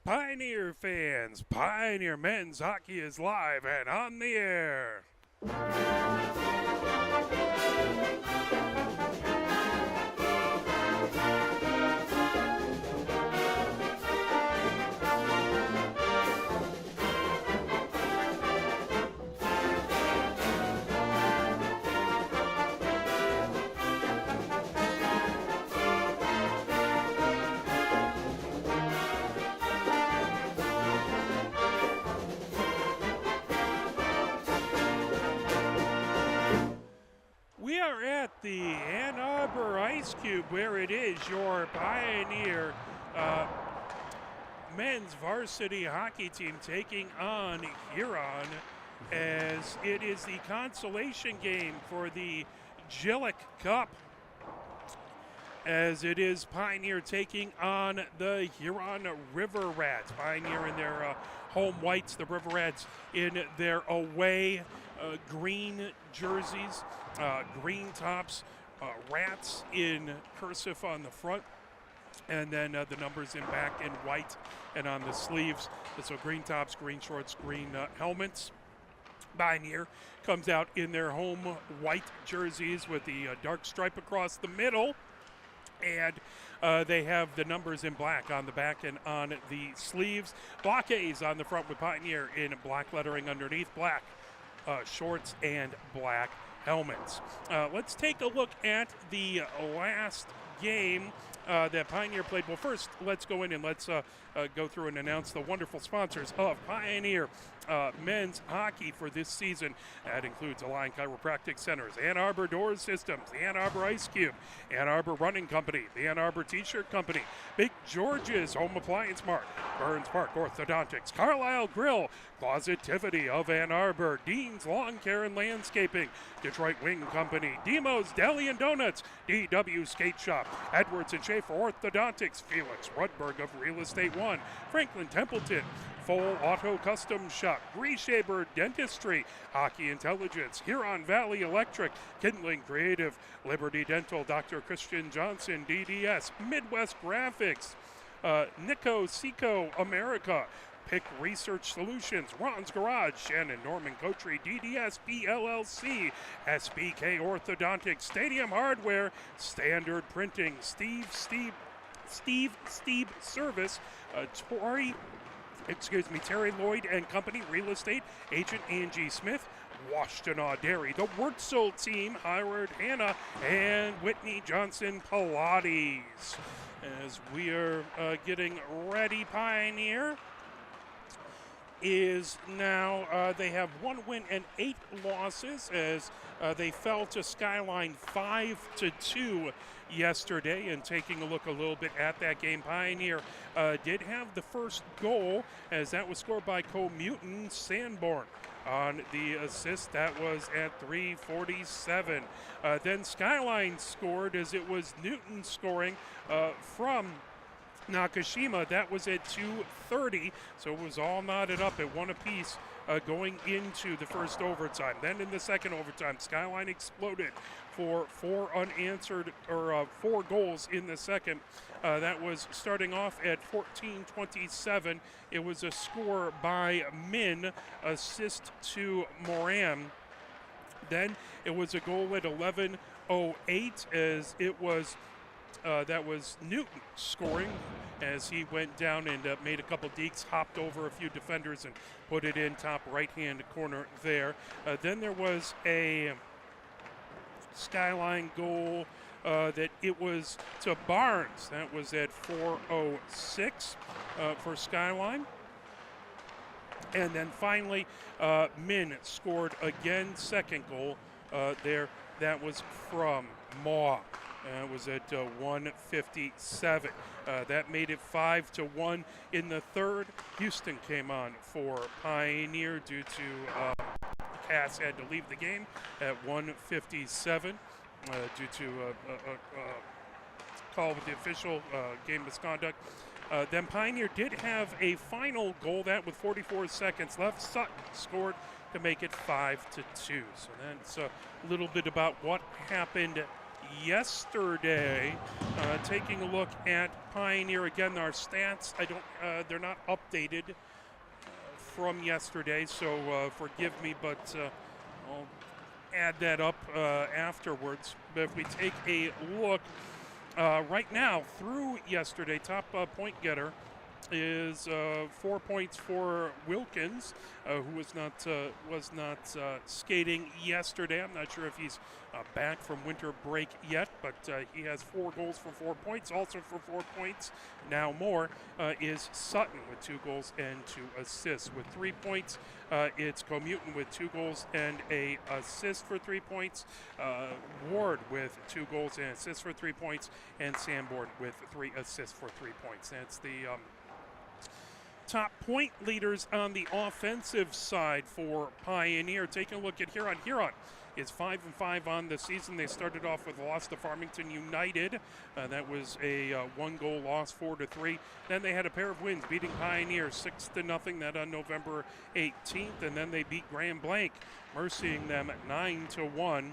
Pioneer fans, Pioneer men's hockey is live and on the air. We are at the Ann Arbor Ice Cube, where it is your Pioneer men's varsity hockey team taking on Huron, as it is the consolation game for the Jilek Cup, as it is Pioneer taking on the Huron River Rats. Pioneer in their home whites, the River Rats in their away green jerseys, green tops, Rats in cursive on the front, and then the numbers in back in white and on the sleeves. So green tops, green shorts, green helmets. Pioneer comes out in their home white jerseys with the dark stripe across the middle, and they have the numbers in black on the back and on the sleeves. Blockades on the front with Pioneer in black lettering underneath, black shorts and black helmets. Let's take a look at the last game that Pioneer played. Well, first, let's go in and let's go through and announce the wonderful sponsors of Pioneer men's hockey for this season. That includes Align Chiropractic Centers, Ann Arbor Doors Systems, the Ann Arbor Ice Cube, Ann Arbor Running Company, the Ann Arbor T-Shirt Company, Big George's Home Appliance Mart, Burns Park Orthodontics, Carlisle Grill, Closetivity of Ann Arbor, Dean's Lawn Care and Landscaping, Detroit Wing Company, Demo's Deli and Donuts, DW Skate Shop, Edwards and Schaefer Orthodontics, Felix Rudberg of Real Estate One, Franklin Templeton, Full Auto Custom Shop, Reshaber Dentistry, Hockey Intelligence, Huron Valley Electric, Kindling Creative, Liberty Dental, Dr. Christian Johnson, DDS, Midwest Graphics, Nico Seco America, Pick Research Solutions, Ron's Garage, Shannon Norman Coterie, DDS PLLC, SBK Orthodontics, Stadium Hardware, Standard Printing, Steve Service, Terry Lloyd and Company Real Estate, Agent Angie Smith, Washtenaw Dairy, the Wurtzel Team, Howard Hanna, and Whitney Johnson Pilates. As we are getting ready, Pioneer is now, they have 1 win and 8 losses, as they fell to Skyline 5-2 yesterday. And taking a look a little bit at that game, Pioneer did have the first goal, as that was scored by co-mutant Sanborn on the assist. That was at 3:47. Then Skyline scored, as it was Newton scoring from Nakashima. That was at 2:30, so it was all knotted up at 1 apiece going into the first overtime. Then in the second overtime, Skyline exploded for 4 goals in the second. That was starting off at 14:27. It was a score by Min, assist to Moran. Then it was a goal at 11:08, as it was that was Newton scoring, as he went down and made a couple dekes, hopped over a few defenders and put it in top right-hand corner there. Then there was a Skyline goal that it was to Barnes. That was at 4:06 for Skyline. And then finally, Min scored again, second goal there. That was from Maw. It was at 1:57. That made it 5-1 in the third. Houston came on for Pioneer due to Cass had to leave the game at 1:57 due to a call with the official, game misconduct. Then Pioneer did have a final goal, that with 44 seconds left. Sutton scored to make it 5-2. So that's a little bit about what happened yesterday. Taking a look at Pioneer again, our stats. They're not updated from yesterday, so forgive me, but I'll add that up afterwards. But if we take a look right now through yesterday, top point getter is 4 points for Wilkins, who was not skating yesterday. I'm not sure if he's back from winter break yet, but he has 4 goals for 4 points. Also for 4 points, now more, is Sutton with 2 goals and 2 assists. With 3 points, it's Comuton with 2 goals and a assist for 3 points. Ward with 2 goals and assists for 3 points, and Sanborn with 3 assists for 3 points. That's the top point leaders on the offensive side for Pioneer. Taking a look at Huron. Huron is 5-5 on the season. They started off with a loss to Farmington United. That was a 1-goal loss, 4-3. Then they had a pair of wins, beating Pioneer 6-0. That on November 18th, and then they beat Grand Blanc, mercying them 9-1.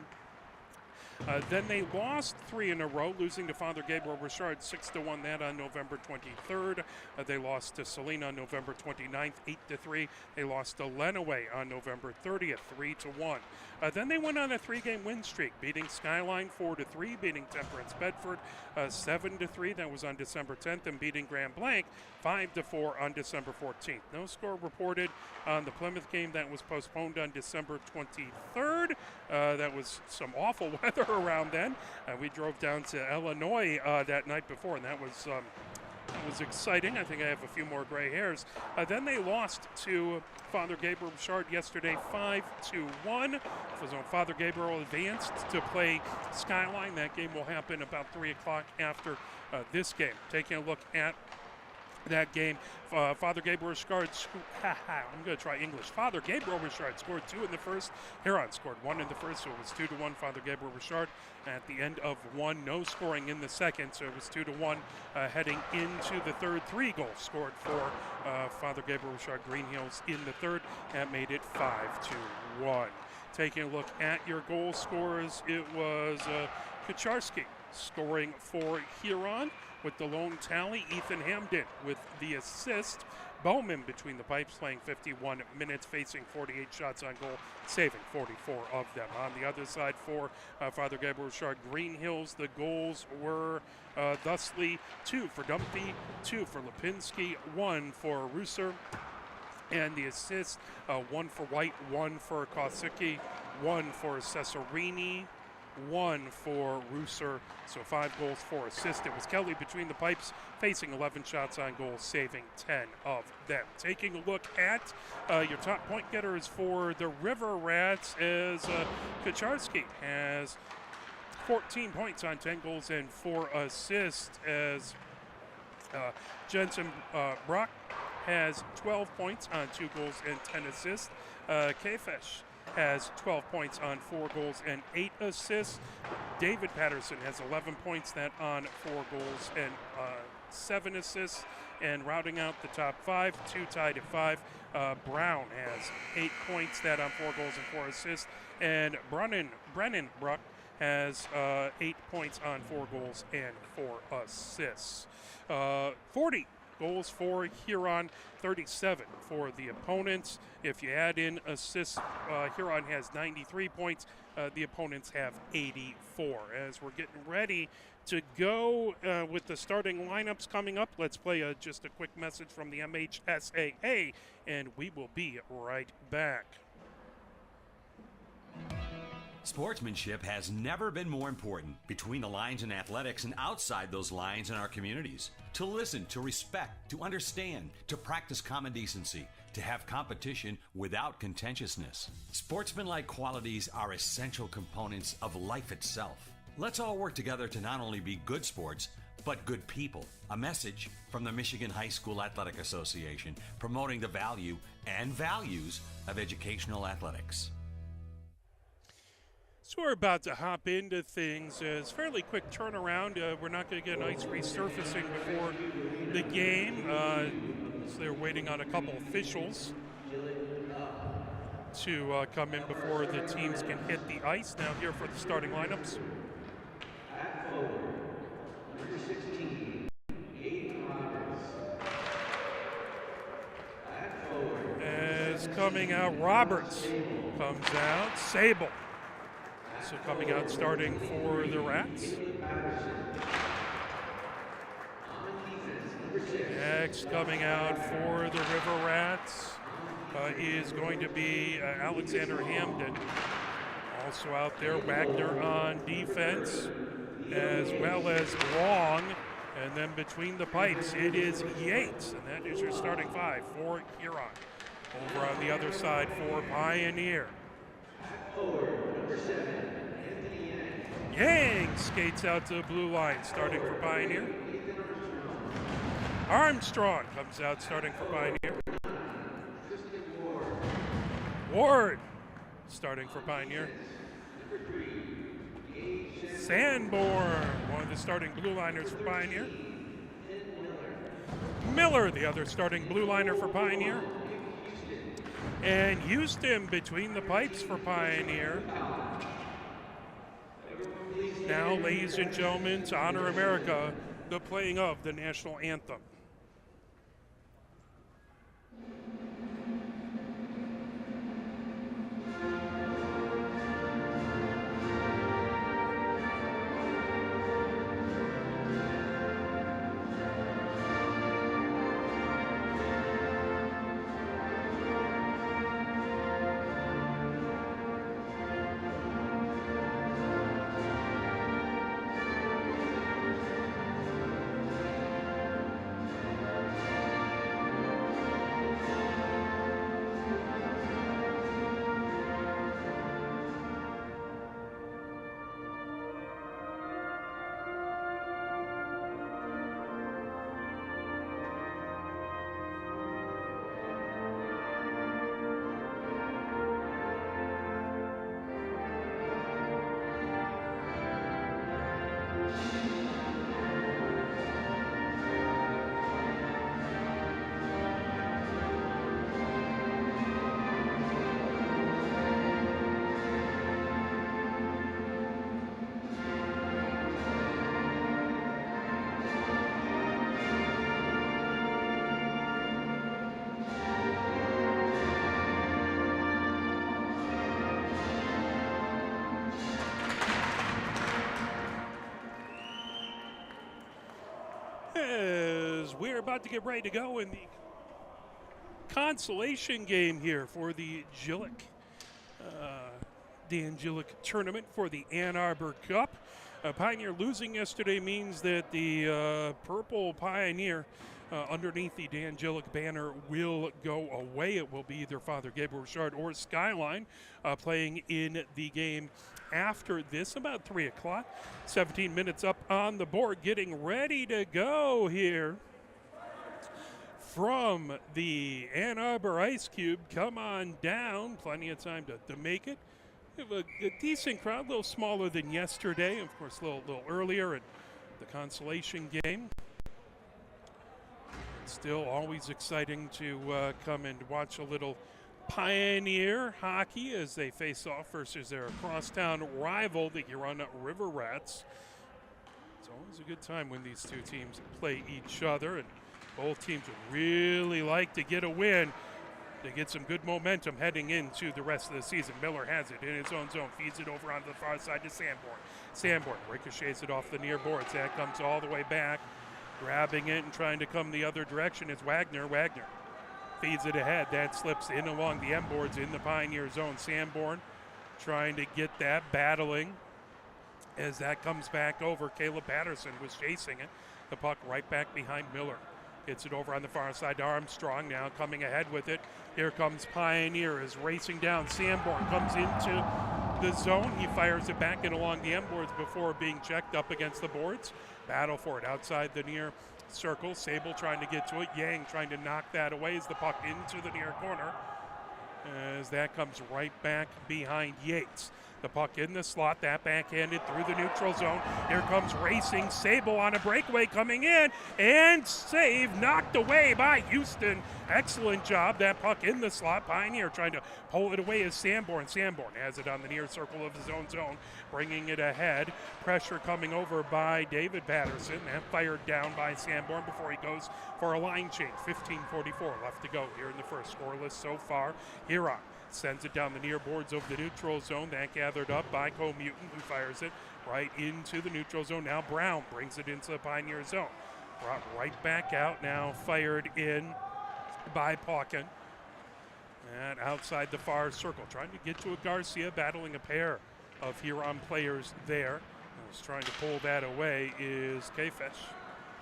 Then they lost 3 in a row, losing to Father Gabriel Richard 6-1. That on November 23rd. They lost to Salina on November 29th, 8-3. They lost to Lenawee on November 30th, 3-1. Then they went on a 3-game win streak, beating Skyline 4-3, beating Temperance Bedford 7-3. That was on December 10th, and beating Grand Blanc 5-4 on December 14th. No score reported on the Plymouth game that was postponed on December 23rd. That was some awful weather around then. We drove down to Illinois that night before, and that was exciting. I think I have a few more gray hairs. Then they lost to Father Gabriel Richard yesterday 5-1. So Father Gabriel advanced to play Skyline. That game will happen about 3 o'clock after this game. Taking a look at that game, Father Gabriel Richard, I'm going to try English. Father Gabriel Richard scored 2 in the first. Huron scored 1 in the first, so it was 2-1 Father Gabriel Richard. At the end of 1, no scoring in the second, so it was 2-1 heading into the third. 3 goals scored for Father Gabriel Richard Green Hills in the third. That made it 5-1. Taking a look at your goal scorers, it was Kucharski scoring for Huron. With the lone tally, Ethan Hamden with the assist. Bowman between the pipes, playing 51 minutes, facing 48 shots on goal, saving 44 of them. On the other side for Father Gabriel Richard Green Hills, the goals were thusly 2 for Dumpy, 2 for Lipinski, 1 for Russer, and the assist, 1 for White, 1 for Kosicki, 1 for Cesarini, 1 for Russer, so 5 goals, 4 assists. It was Kelly between the pipes, facing 11 shots on goal, saving 10 of them. Taking a look at your top point getters for the River Rats, as Kucharski has 14 points on 10 goals and 4 assists, as Jensen Brock has 12 points on 2 goals and 10 assists. Kefesh has 12 points on 4 goals and 8 assists. David Patterson has 11 points, that on 4 goals and 7 assists. And rounding out the top 5, 2 tied at 5. Brown has 8 points, that on 4 goals and 4 assists. And Brennan Bruck has 8 points on 4 goals and 4 assists. 40 goals for Huron, 37 for the opponents. If you add in assists, Huron has 93 points. The opponents have 84. As we're getting ready to go with the starting lineups coming up, let's play just a quick message from the MHSAA, and we will be right back. Sportsmanship has never been more important between the lines in athletics and outside those lines in our communities. To listen, to respect, to understand, to practice common decency, to have competition without contentiousness. Sportsmanlike qualities are essential components of life itself. Let's all work together to not only be good sports, but good people. A message from the Michigan High School Athletic Association, promoting the value and values of educational athletics. So we're about to hop into things. It's a fairly quick turnaround. We're not going to get an ice resurfacing before the game. So they're waiting on a couple officials to come in before the teams can hit the ice. Now here for the starting lineups. coming out. Roberts comes out. Sable. So coming out starting for the Rats. Next coming out for the River Rats is going to be Alexander Hamden. Also out there, Wagner on defense, as well as Long. And then between the pipes, it is Yates, and that is your starting five for Huron. Over on the other side for Pioneer. Yang skates out to the blue line, starting for Pioneer. Armstrong comes out, starting for Pioneer. Ward, starting for Pioneer. Sanborn, one of the starting blue liners for Pioneer. Miller, the other starting blue liner for Pioneer. And Houston between the pipes for Pioneer. Now, ladies and gentlemen, to honor America, the playing of the national anthem. As we're about to get ready to go in the consolation game here for the Jilek, Dan Jilek tournament for the Ann Arbor Cup. Pioneer losing yesterday means that the purple Pioneer underneath the Dan Jilek banner will go away. It will be either Father Gabriel Richard or Skyline playing in the game after this, about 3 o'clock. 17 minutes up on the board, getting ready to go here from the Ann Arbor Ice Cube. Come on down, plenty of time to make it. We have a decent crowd, a little smaller than yesterday, of course a little earlier in the consolation game. Still always exciting to come and watch a little Pioneer hockey as they face off versus their crosstown rival, the Huron River Rats. It's always a good time when these two teams play each other, and both teams would really like to get a win to get some good momentum heading into the rest of the season. Miller has it in his own zone, feeds it over onto the far side to Sanborn. Sanborn ricochets it off the near boards. That comes all the way back, grabbing it and trying to come the other direction. It's Wagner. Wagner feeds it ahead. That slips in along the M boards in the Pioneer zone. Sanborn trying to get that, battling as that comes back over. Caleb Patterson was chasing it. The puck right back behind Miller. Gets it over on the far side to Armstrong, now coming ahead with it. Here comes Pioneer, is racing down. Sanborn comes into the zone. He fires it back in along the M boards before being checked up against the boards. Battle for it outside the near circle. Sable trying to get to it. Yang trying to knock that away as the puck into the near corner. As that comes right back behind Yates. The puck in the slot, that backhanded through the neutral zone. Here comes racing Sable on a breakaway coming in, and save knocked away by Houston. Excellent job. That puck in the slot. Pioneer trying to pull it away as Sanborn. Sanborn has it on the near circle of his own zone, bringing it ahead. Pressure coming over by David Patterson. That fired down by Sanborn before he goes for a line change. 15:44 left to go here in the first. Scoreless so far. Huron sends it down the near boards of the neutral zone. That gathered up by Co-Mutant, who fires it right into the neutral zone. Now Brown brings it into the Pioneer zone. Brought right back out, now fired in by Pauken. And outside the far circle, trying to get to a Garcia, battling a pair of Huron players there. Who's trying to pull that away is K-Fish.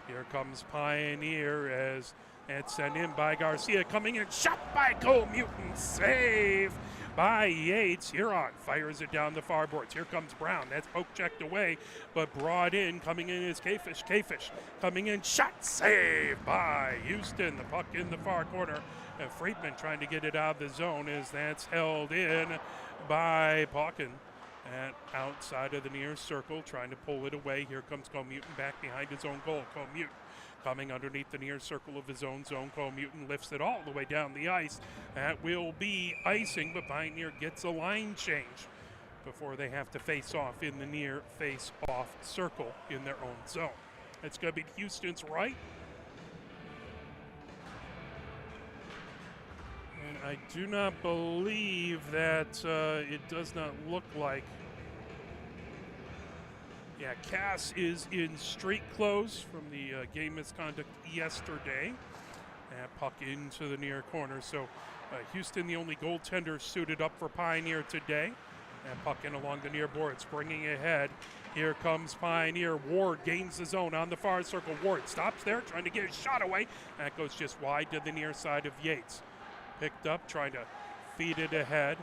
Here comes Pioneer as it's sent in by Garcia, coming in, shot by Co-Mutant, save by Yates. Huron fires it down the far boards. Here comes Brown, that's poke checked away, but brought in, coming in is K-Fish. K-Fish coming in, shot, save by Houston. The puck in the far corner, and Friedman trying to get it out of the zone as that's held in by Pauken. And outside of the near circle, trying to pull it away. Here comes Co-Mutant back behind his own goal. Co-Mutant coming underneath the near circle of his own zone. Co-Mutant lifts it all the way down the ice. That will be icing, but Pioneer gets a line change before they have to face off in the near face-off circle in their own zone. It's going to be Houston's right. And I do not believe that it does not look like. Yeah, Cass is in street clothes from the game misconduct yesterday. And puck into the near corner. So Houston, the only goaltender suited up for Pioneer today. And puck in along the near boards, bringing ahead. Here comes Pioneer. Ward gains the zone on the far circle. Ward stops there, trying to get his shot away. That goes just wide to the near side of Yates. Picked up, trying to feed it ahead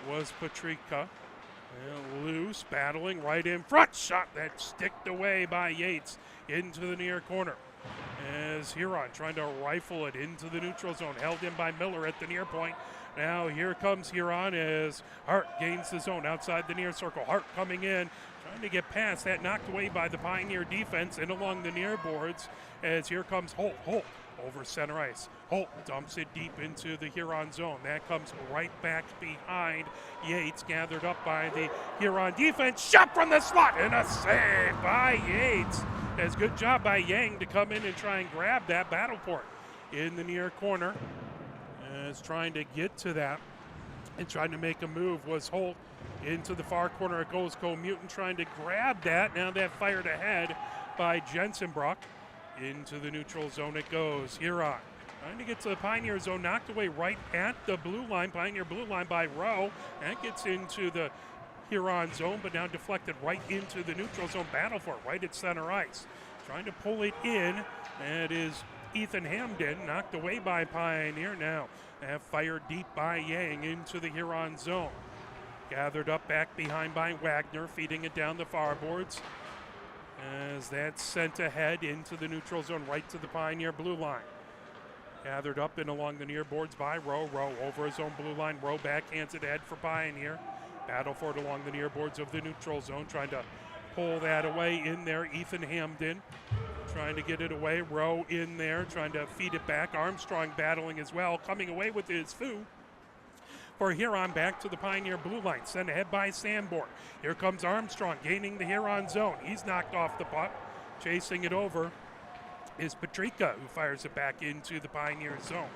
was Patrica. And loose, battling right in front. Shot that sticked away by Yates into the near corner. As Huron trying to rifle it into the neutral zone. Held in by Miller at the near point. Now here comes Huron as Hart gains the zone outside the near circle. Hart coming in, trying to get past that, knocked away by the Pioneer defense and along the near boards. As here comes Holt. Holt over center ice. Holt dumps it deep into the Huron zone. That comes right back behind Yates, gathered up by the Huron defense. Shot from the slot and a save by Yates. As good job by Yang to come in and try and grab that battle port in the near corner. As trying to get to that and trying to make a move was Holt. Into the far corner it goes. Co-Mutant trying to grab that. Now that fired ahead by Jensenbrock. Into the neutral zone it goes. Huron trying to get to the Pioneer zone, knocked away right at the blue line. Pioneer blue line by Rowe. That gets into the Huron zone, but now deflected right into the neutral zone. Battle for it right at center ice. Trying to pull it in. And it is Ethan Hamden, knocked away by Pioneer now. And fired deep by Yang into the Huron zone. Gathered up back behind by Wagner, feeding it down the far boards. As that's sent ahead into the neutral zone, right to the Pioneer blue line. Gathered up and along the near boards by Rowe. Rowe over his own blue line. Rowe backhands it ahead for Pioneer. Battle for it along the near boards of the neutral zone. Trying to pull that away in there. Ethan Hamden trying to get it away. Rowe in there trying to feed it back. Armstrong battling as well. Coming away with his foo. For Huron back to the Pioneer blue line. Sent ahead by Sanborn. Here comes Armstrong gaining the Huron zone. He's knocked off the puck. Chasing it over is Patrica, who fires it back into the Pioneer zone.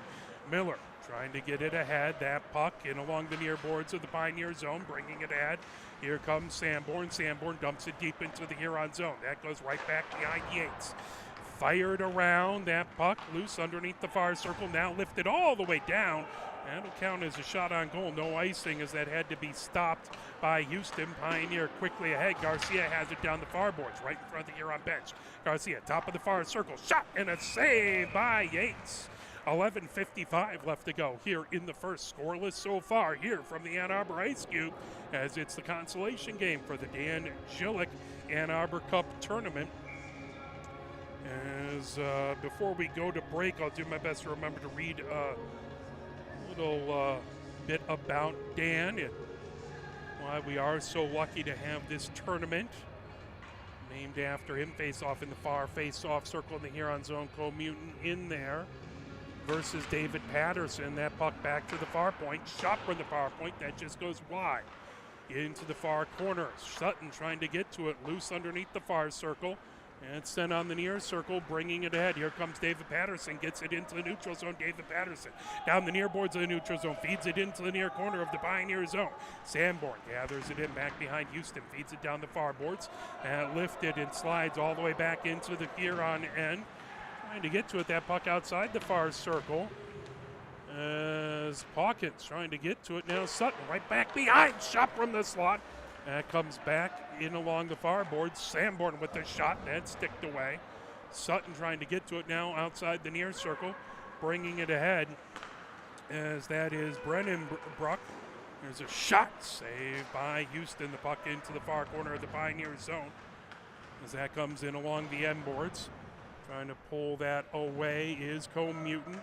Miller trying to get it ahead. That puck in along the near boards of the Pioneer zone, bringing it ahead. Here comes Sanborn. Sanborn dumps it deep into the Huron zone. That goes right back behind Yates. Fired around. That puck loose underneath the far circle. Now lifted all the way down. That'll count as a shot on goal. No icing as that had to be stopped by Houston. Pioneer quickly ahead. Garcia has it down the far boards right in front of the Huron bench. Garcia, top of the far circle. Shot and a save by Yates. 11:55 left to go here in the first. Scoreless so far here from the Ann Arbor Ice Cube as it's the consolation game for the Dan Jilek Ann Arbor Cup tournament. As before we go to break, I'll do my best to remember to read little bit about Dan. Why we are so lucky to have this tournament named after him. Face off in the far face off circle in the Huron zone. Co-Mutant in there versus David Patterson. That puck back to the far point. Shot from the far point. That just goes wide into the far corner. Sutton trying to get to it. Loose underneath the far circle. And sent on the near circle, bringing it ahead. Here comes David Patterson, gets it into the neutral zone. David Patterson down the near boards of the neutral zone, feeds it into the near corner of the Pioneer zone. Sanborn gathers it in back behind Houston, feeds it down the far boards, and lifted and slides all the way back into the Huron end. Trying to get to it, that puck outside the far circle. As Pawkins trying to get to it now. Sutton right back behind, shot from the slot. That comes back in along the far board. Sanborn with the shot. That's sticked away. Sutton trying to get to it now outside the near circle. Bringing it ahead as that is Brennan Bruck. There's a shot saved by Houston. The puck into the far corner of the Pioneer zone. As that comes in along the end boards. Trying to pull that away is Co-Mutant.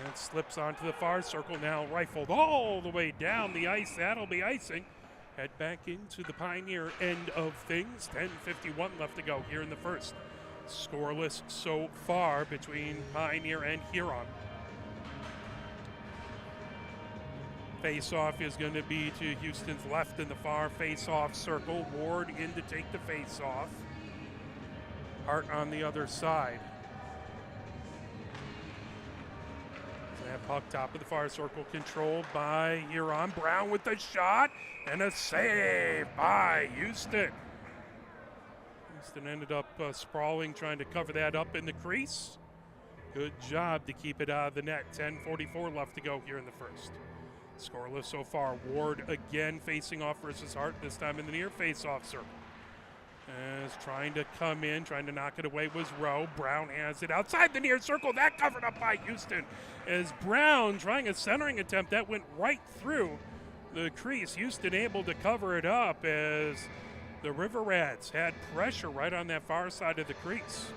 And slips onto the far circle. Now rifled all the way down the ice. That'll be icing. Head back into the Pioneer end of things. 10:51 left to go here in the first. Scoreless so far between Pioneer and Huron. Face-off is going to be to Houston's left in the far face-off circle. Ward in to take the face-off. Hart on the other side. That puck top of the far circle controlled by Huron. Brown with the shot and a save by Houston. Houston ended up sprawling, trying to cover that up in the crease. Good job to keep it out of the net. 10:44 left to go here in the first. Scoreless so far. Ward again facing off versus Hart, this time in the near face-off circle. As trying to come in, trying to knock it away was Rowe. Brown has it outside the near circle. That covered up by Houston. As Brown trying a centering attempt, that went right through the crease. Houston able to cover it up as the River Rats had pressure right on that far side of the crease.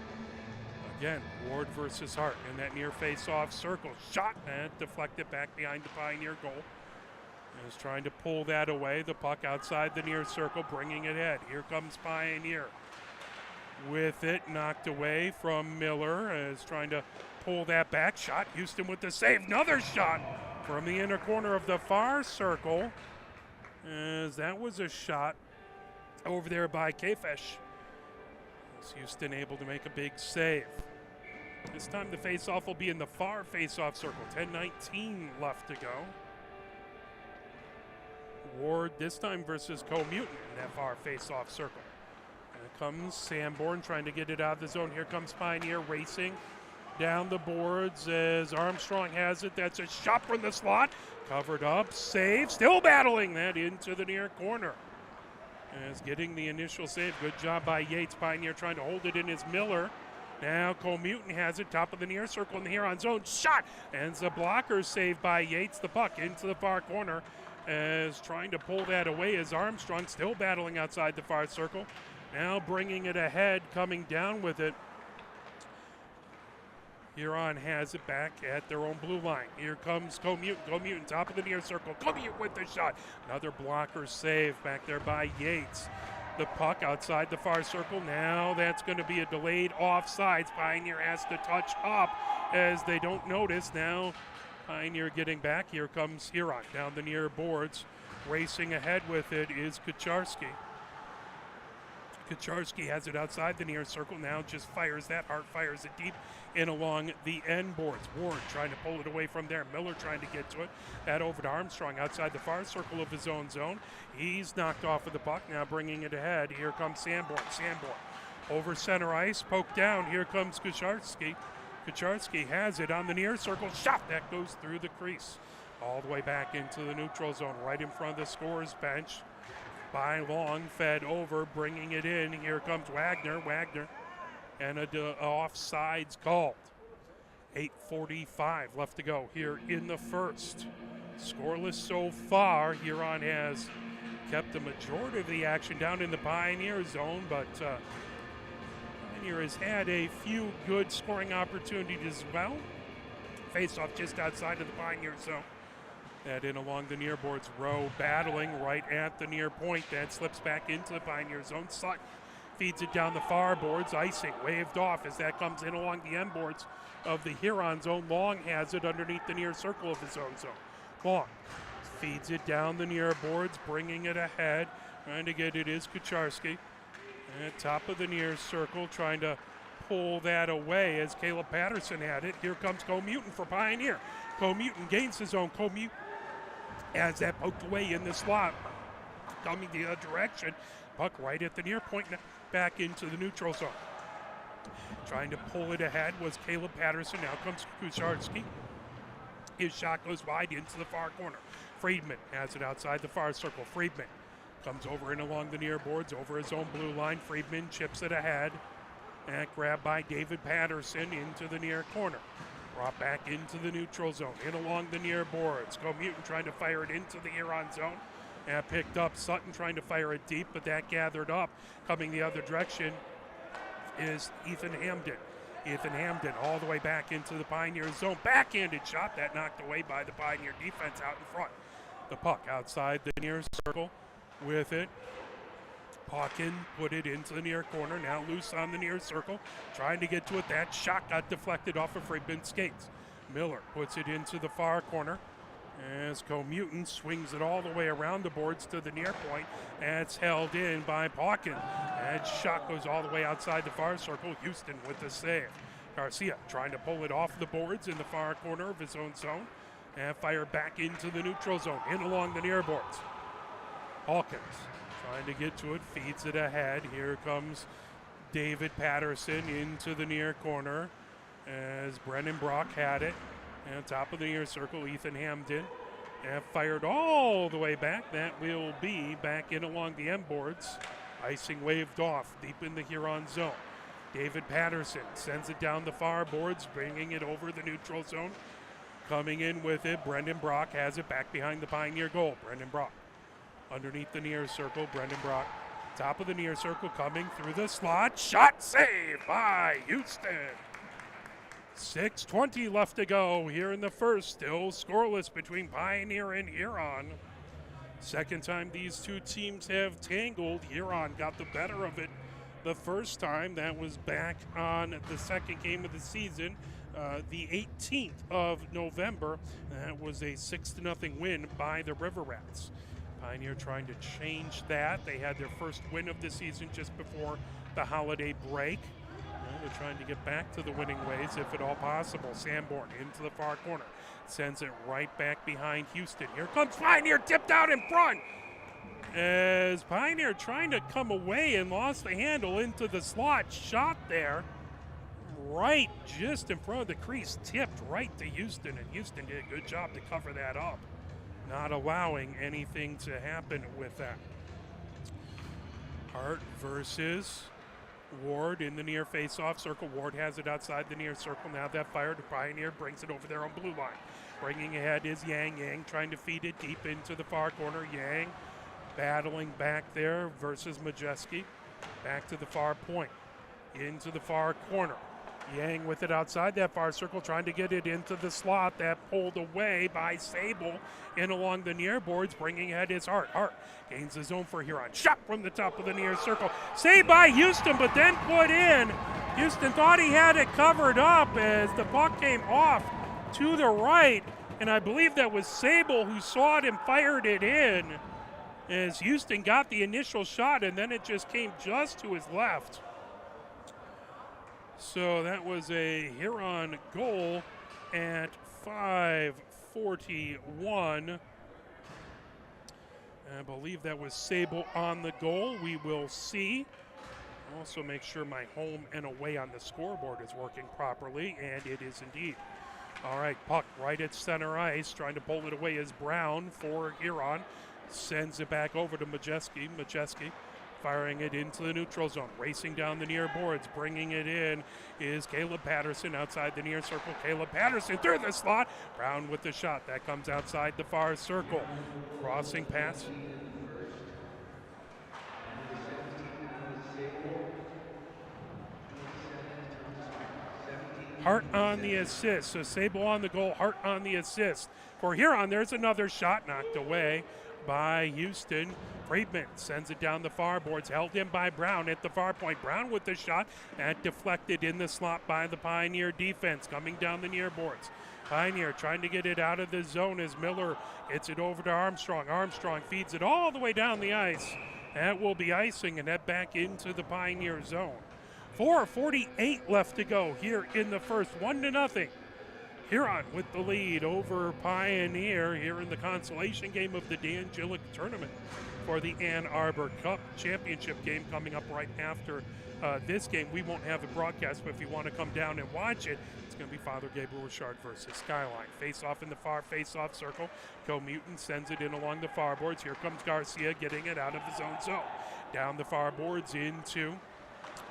Again, Ward versus Hart in that near face-off circle. Shot and deflected back behind the Pioneer goal. Is trying to pull that away. The puck outside the near circle, bringing it ahead. Here comes Pioneer. With it, knocked away from Miller. Is trying to pull that back. Shot. Houston with the save. Another shot from the inner corner of the far circle. As that was a shot over there by Kafesh. Is Houston able to make a big save. This time the face-off will be in the far face-off circle. 10:19 left to go. Ward this time versus Co-Mutant in that far face-off circle. And comes Sanborn trying to get it out of the zone. Here comes Pioneer racing down the boards as Armstrong has it. That's a shot from the slot. Covered up, save, still battling that into the near corner. As getting the initial save. Good job by Yates. Pioneer trying to hold it in is Miller. Now Co-Mutant has it, top of the near circle in the Huron zone. Shot! And the blocker saved by Yates. The puck into the far corner. As trying to pull that away is Armstrong, still battling outside the far circle. Now bringing it ahead, coming down with it. Huron has it back at their own blue line. Here comes Co-Mutant. Co-Mutant, top of the near circle. Co-Mutant with the shot. Another blocker save back there by Yates. The puck outside the far circle. Now that's going to be a delayed offsides. Pioneer has to touch up as they don't notice. Now Pioneer getting back. Here comes Huron down the near boards. Racing ahead with it is Kucharski. Kucharski has it outside the near circle. Now just fires that. Hart fires it deep in along the end boards. Ward trying to pull it away from there. Miller trying to get to it. That over to Armstrong outside the far circle of his own zone. He's knocked off of the puck. Now bringing it ahead. Here comes Sanborn. Sanborn over center ice. Poked down. Here comes Kucharski. Kucharski has it on the near circle. Shot that goes through the crease. All the way back into the neutral zone. Right in front of the scorer's bench. By Long, fed over, bringing it in. Here comes Wagner. Wagner, and a offsides called. 8:45 left to go here in the first. Scoreless so far. Huron has kept the majority of the action down in the Pioneer zone, but Pioneer has had a few good scoring opportunities as well. Face-off just outside of the Pioneer zone. That in along the near boards. Rowe battling right at the near point. That slips back into the Pioneer zone. Sutton feeds it down the far boards. Icing waved off as that comes in along the end boards of the Huron zone. Long has it underneath the near circle of his own zone. Long feeds it down the near boards, bringing it ahead. Trying to get it is Kucharski. At top of the near circle, trying to pull that away as Caleb Patterson had it. Here comes Comuton for Pioneer. Comuton gains his own. Comuton as that poked away in the slot. Coming the other direction. Puck right at the near point, back into the neutral zone. Trying to pull it ahead was Caleb Patterson. Now comes Kucharski. His shot goes wide into the far corner. Friedman has it outside the far circle. Friedman comes over and along the near boards, over his own blue line. Friedman chips it ahead. And grabbed by David Patterson into the near corner. Brought back into the neutral zone, in along the near boards. Comuton trying to fire it into the Huron zone. And picked up. Sutton trying to fire it deep, but that gathered up. Coming the other direction is Ethan Hamden. Ethan Hamden all the way back into the Pioneer zone. Backhanded shot that knocked away by the Pioneer defense out in front. The puck outside the near circle with it. Hawkin put it into the near corner, now loose on the near circle, trying to get to it. That shot got deflected off of Friedman's skates. Miller puts it into the far corner as Comuton swings it all the way around the boards to the near point. That's held in by Hawkin. That shot goes all the way outside the far circle. Houston with the save. Garcia trying to pull it off the boards in the far corner of his own zone and fire back into the neutral zone, in along the near boards. Hawkins trying to get to it, feeds it ahead. Here comes David Patterson into the near corner as Brendan Brock had it. And top of the near circle, Ethan Hamden. And fired all the way back. That will be back in along the end boards. Icing waved off deep in the Huron zone. David Patterson sends it down the far boards, bringing it over the neutral zone. Coming in with it, Brendan Brock has it back behind the Pioneer goal. Brendan Brock underneath the near circle. Brendan Brock, top of the near circle, coming through the slot. Shot saved by Houston. 6:20 left to go here in the first. Still scoreless between Pioneer and Huron. Second time these two teams have tangled. Huron got the better of it the first time. That was back on the second game of the season, the 18th of November. That was a 6-0 win by the River Rats. Pioneer trying to change that. They had their first win of the season just before the holiday break. They're trying to get back to the winning ways if at all possible. Sanborn into the far corner. Sends it right back behind Houston. Here comes Pioneer, tipped out in front. As Pioneer trying to come away and lost the handle into the slot. Shot there. Right just in front of the crease. Tipped right to Houston. And Houston did a good job to cover that up. Not allowing anything to happen with that. Hart versus Ward in the near face-off circle. Ward has it outside the near circle. Now that fired, Pioneer brings it over their own blue line. Bringing ahead is Yang. Yang trying to feed it deep into the far corner. Yang battling back there versus Majeski. Back to the far point. Into the far corner. Yang with it outside that far circle, trying to get it into the slot. That pulled away by Sable in along the near boards, bringing ahead his Hart. Hart gains his own for Huron. Shot from the top of the near circle. Saved by Houston, but then put in. Houston thought he had it covered up as the puck came off to the right. And I believe that was Sable who saw it and fired it in. As Houston got the initial shot, and then it just came just to his left. So that was a Huron goal at 5:41. I believe that was Sable on the goal. We will see. Also make sure my home and away on the scoreboard is working properly, and it is indeed. All right, puck right at center ice. Trying to pull it away is Brown for Huron. Sends it back over to Majeski. Majeski firing it into the neutral zone. Racing down the near boards. Bringing it in is Caleb Patterson outside the near circle. Caleb Patterson through the slot. Brown with the shot. That comes outside the far circle. Crossing pass. Hart on the assist. So Sable on the goal, Hart on the assist. For Huron, there's another shot knocked away by Houston. Friedman sends it down the far boards, held in by Brown at the far point. Brown with the shot, and deflected in the slot by the Pioneer defense, coming down the near boards. Pioneer trying to get it out of the zone as Miller gets it over to Armstrong. Armstrong feeds it all the way down the ice. That will be icing and head back into the Pioneer zone. 4:48 left to go here in the first, 1-0. Huron with the lead over Pioneer here in the consolation game of the Dan Jilek tournament for the Ann Arbor Cup championship game coming up right after this game. We won't have a broadcast, but if you want to come down and watch it, it's going to be Father Gabriel Richard versus Skyline. Face off in the far face-off circle. Co-Mutant sends it in along the far boards. Here comes Garcia getting it out of his own zone. Down the far boards into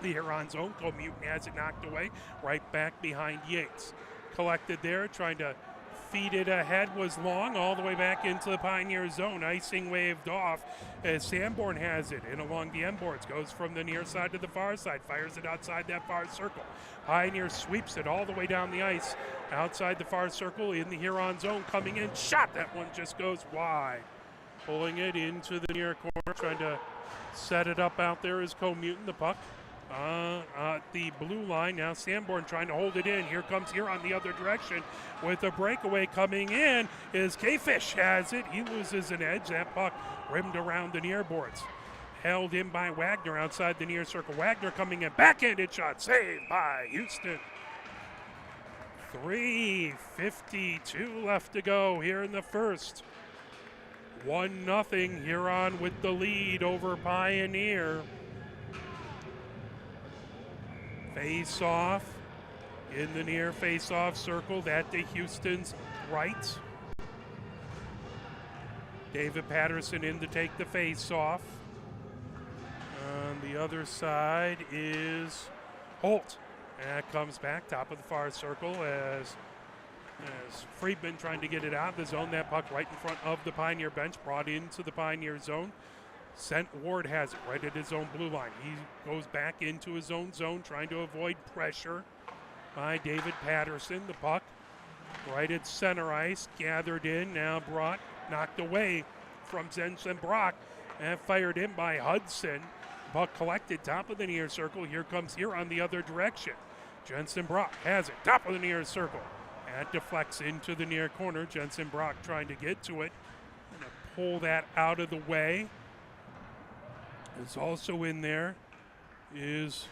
the Huron zone. Co-Mutant has it knocked away. Right back behind Yates. Collected there, trying to feed it ahead, was long, all the way back into the Pioneer zone. Icing waved off as Sanborn has it in along the end boards. Goes from the near side to the far side, fires it outside that far circle. Pioneer sweeps it all the way down the ice, outside the far circle in the Huron zone, coming in, shot. That one just goes wide. Pulling it into the near corner, trying to set it up out there is Co-Mutant, the puck. The blue line now. Sanborn trying to hold it in. Here comes Huron the other direction with a breakaway coming in. Is K-Fish has it. He loses an edge. That puck rimmed around the near boards. Held in by Wagner outside the near circle. Wagner coming in. Backhanded shot. Saved by Houston. 3:52 left to go here in the first. 1-0. Huron with the lead over Pioneer. Face off in the near face-off circle. That to Houston's right. David Patterson in to take the face-off. On the other side is Holt. That comes back, top of the far circle as Friedman trying to get it out of the zone. That puck right in front of the Pioneer bench, brought into the Pioneer zone. Sent Ward has it right at his own blue line. He goes back into his own zone, trying to avoid pressure by David Patterson. The puck right at center ice, gathered in, now brought, knocked away from Jensen Brock, and fired in by Hudson. Puck collected, top of the near circle. Here comes Huron the other direction. Jensen Brock has it, top of the near circle. And deflects into the near corner. Jensen Brock trying to get to it. And to pull that out of the way. Is also in there is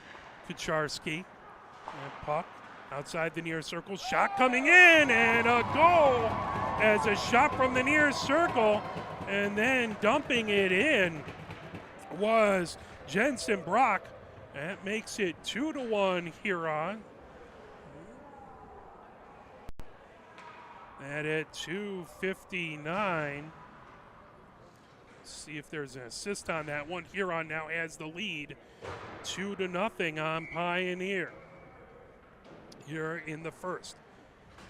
Kucharski. And puck outside the near circle. Shot coming in and a goal as a shot from the near circle. And then dumping it in was Jensen Brock. That makes it 2-1 Huron. And at 2:59. See if there's an assist on that one. Huron now has the lead, 2-0 on Pioneer. Here in the first.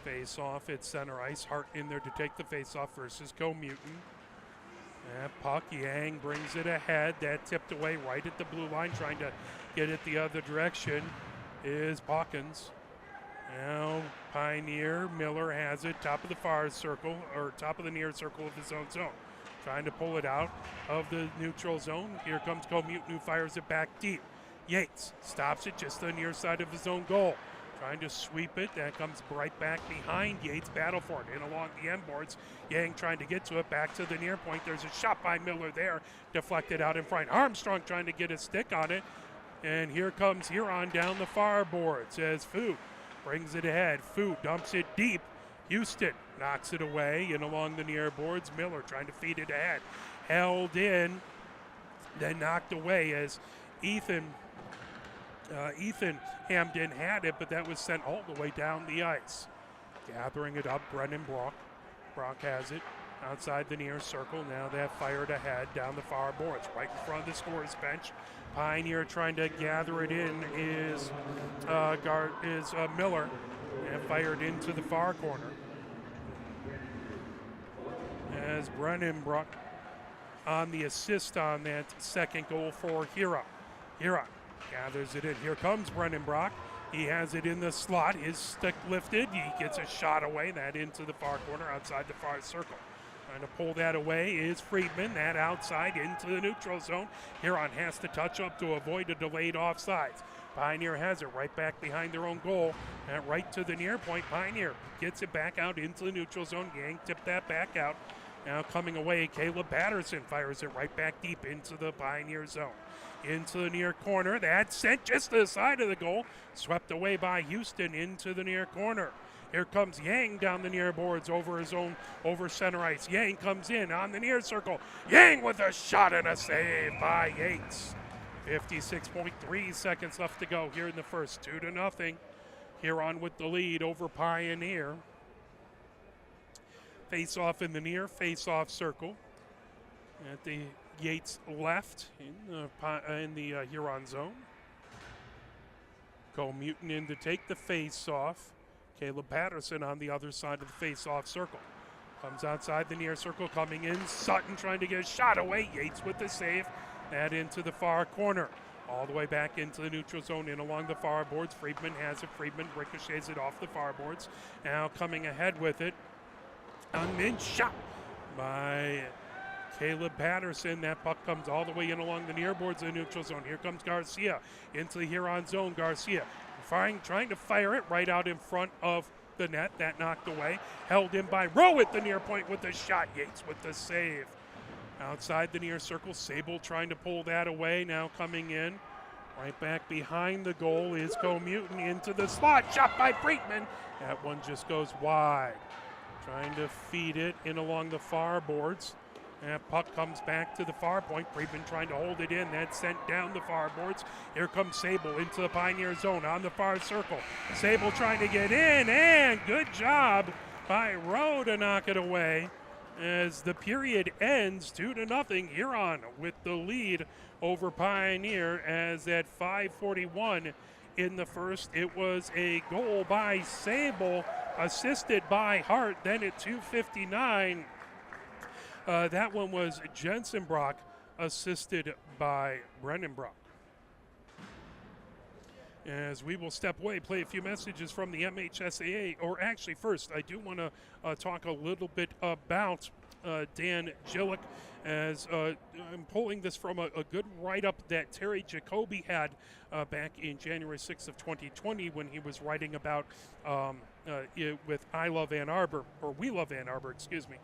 Face off at center ice. Hart in there to take the face off versus Co-Mutant. And puck, Yang brings it ahead. That tipped away right at the blue line, trying to get it the other direction is Hawkins. Now Pioneer, Miller has it, top of the far circle, or top of the near circle of his own zone. Trying to pull it out of the neutral zone. Here comes Co-Mutant, who fires it back deep. Yates stops it just on the near side of his own goal. Trying to sweep it. That comes right back behind Yates. Battle for it in along the end boards. Yang trying to get to it. Back to the near point. There's a shot by Miller there. Deflected out in front. Armstrong trying to get a stick on it. And here comes Huron down the far boards as Fu brings it ahead. Fu dumps it deep. Houston knocks it away and along the near boards. Miller trying to feed it ahead. Held in, then knocked away as Ethan Hamden had it, but that was sent all the way down the ice. Gathering it up, Brennan Brock. Brock has it outside the near circle. Now that fired ahead down the far boards, right in front of the scorer's bench. Pioneer trying to gather it in is Miller, and fired into the far corner. As Brennan Brock on the assist on that second goal for Huron. Huron gathers it in. Here comes Brennan Brock. He has it in the slot. His stick lifted. He gets a shot away. That into the far corner outside the far circle. Trying to pull that away is Friedman. That outside into the neutral zone. Huron has to touch up to avoid a delayed offsides. Pioneer has it right back behind their own goal. And right to the near point. Pioneer gets it back out into the neutral zone. Yang tipped that back out. Now coming away, Caleb Patterson fires it right back deep into the Pioneer zone. Into the near corner. That's sent just to the side of the goal. Swept away by Houston into the near corner. Here comes Yang down the near boards over his own, over center ice. Yang comes in on the near circle. Yang with a shot and a save by Yates. 56.3 seconds left to go here in the first. 2-0. Huron with the lead over Pioneer. Face off in the near, face off circle. At the Yates left in the Huron zone. Mutant in to take the face off. Caleb Patterson on the other side of the face off circle. Comes outside the near circle, coming in. Sutton trying to get a shot away. Yates with the save. That into the far corner. All the way back into the neutral zone, in along the far boards. Friedman has it. Friedman ricochets it off the far boards. Now coming ahead with it. Unmanned shot by Caleb Patterson. That puck comes all the way in along the near boards of the neutral zone. Here comes Garcia into the Huron zone. Garcia trying to fire it right out in front of the net. That knocked away. Held in by Rowe at the near point with the shot. Yates with the save. Outside the near circle, Sable trying to pull that away. Now coming in. Right back behind the goal is Mutant into the slot. Shot by Friedman. That one just goes wide. Trying to feed it in along the far boards. And puck comes back to the far point. Friedman trying to hold it in. That's sent down the far boards. Here comes Sable into the Pioneer zone on the far circle. Sable trying to get in, and good job by Rowe to knock it away. As the period ends, 2-0, Huron with the lead over Pioneer, as at 5:41 in the first, it was a goal by Sable, assisted by Hart. Then at 2:59, that one was Jensen Brock, assisted by Brennan Brock. As we will step away, play a few messages from the MHSAA, or actually first, I do want to talk a little bit about Dan Jilek, as I'm pulling this from a good write-up that Terry Jacoby had back in January 6th of 2020, when he was writing about with I Love Ann Arbor, or We Love Ann Arbor, excuse me.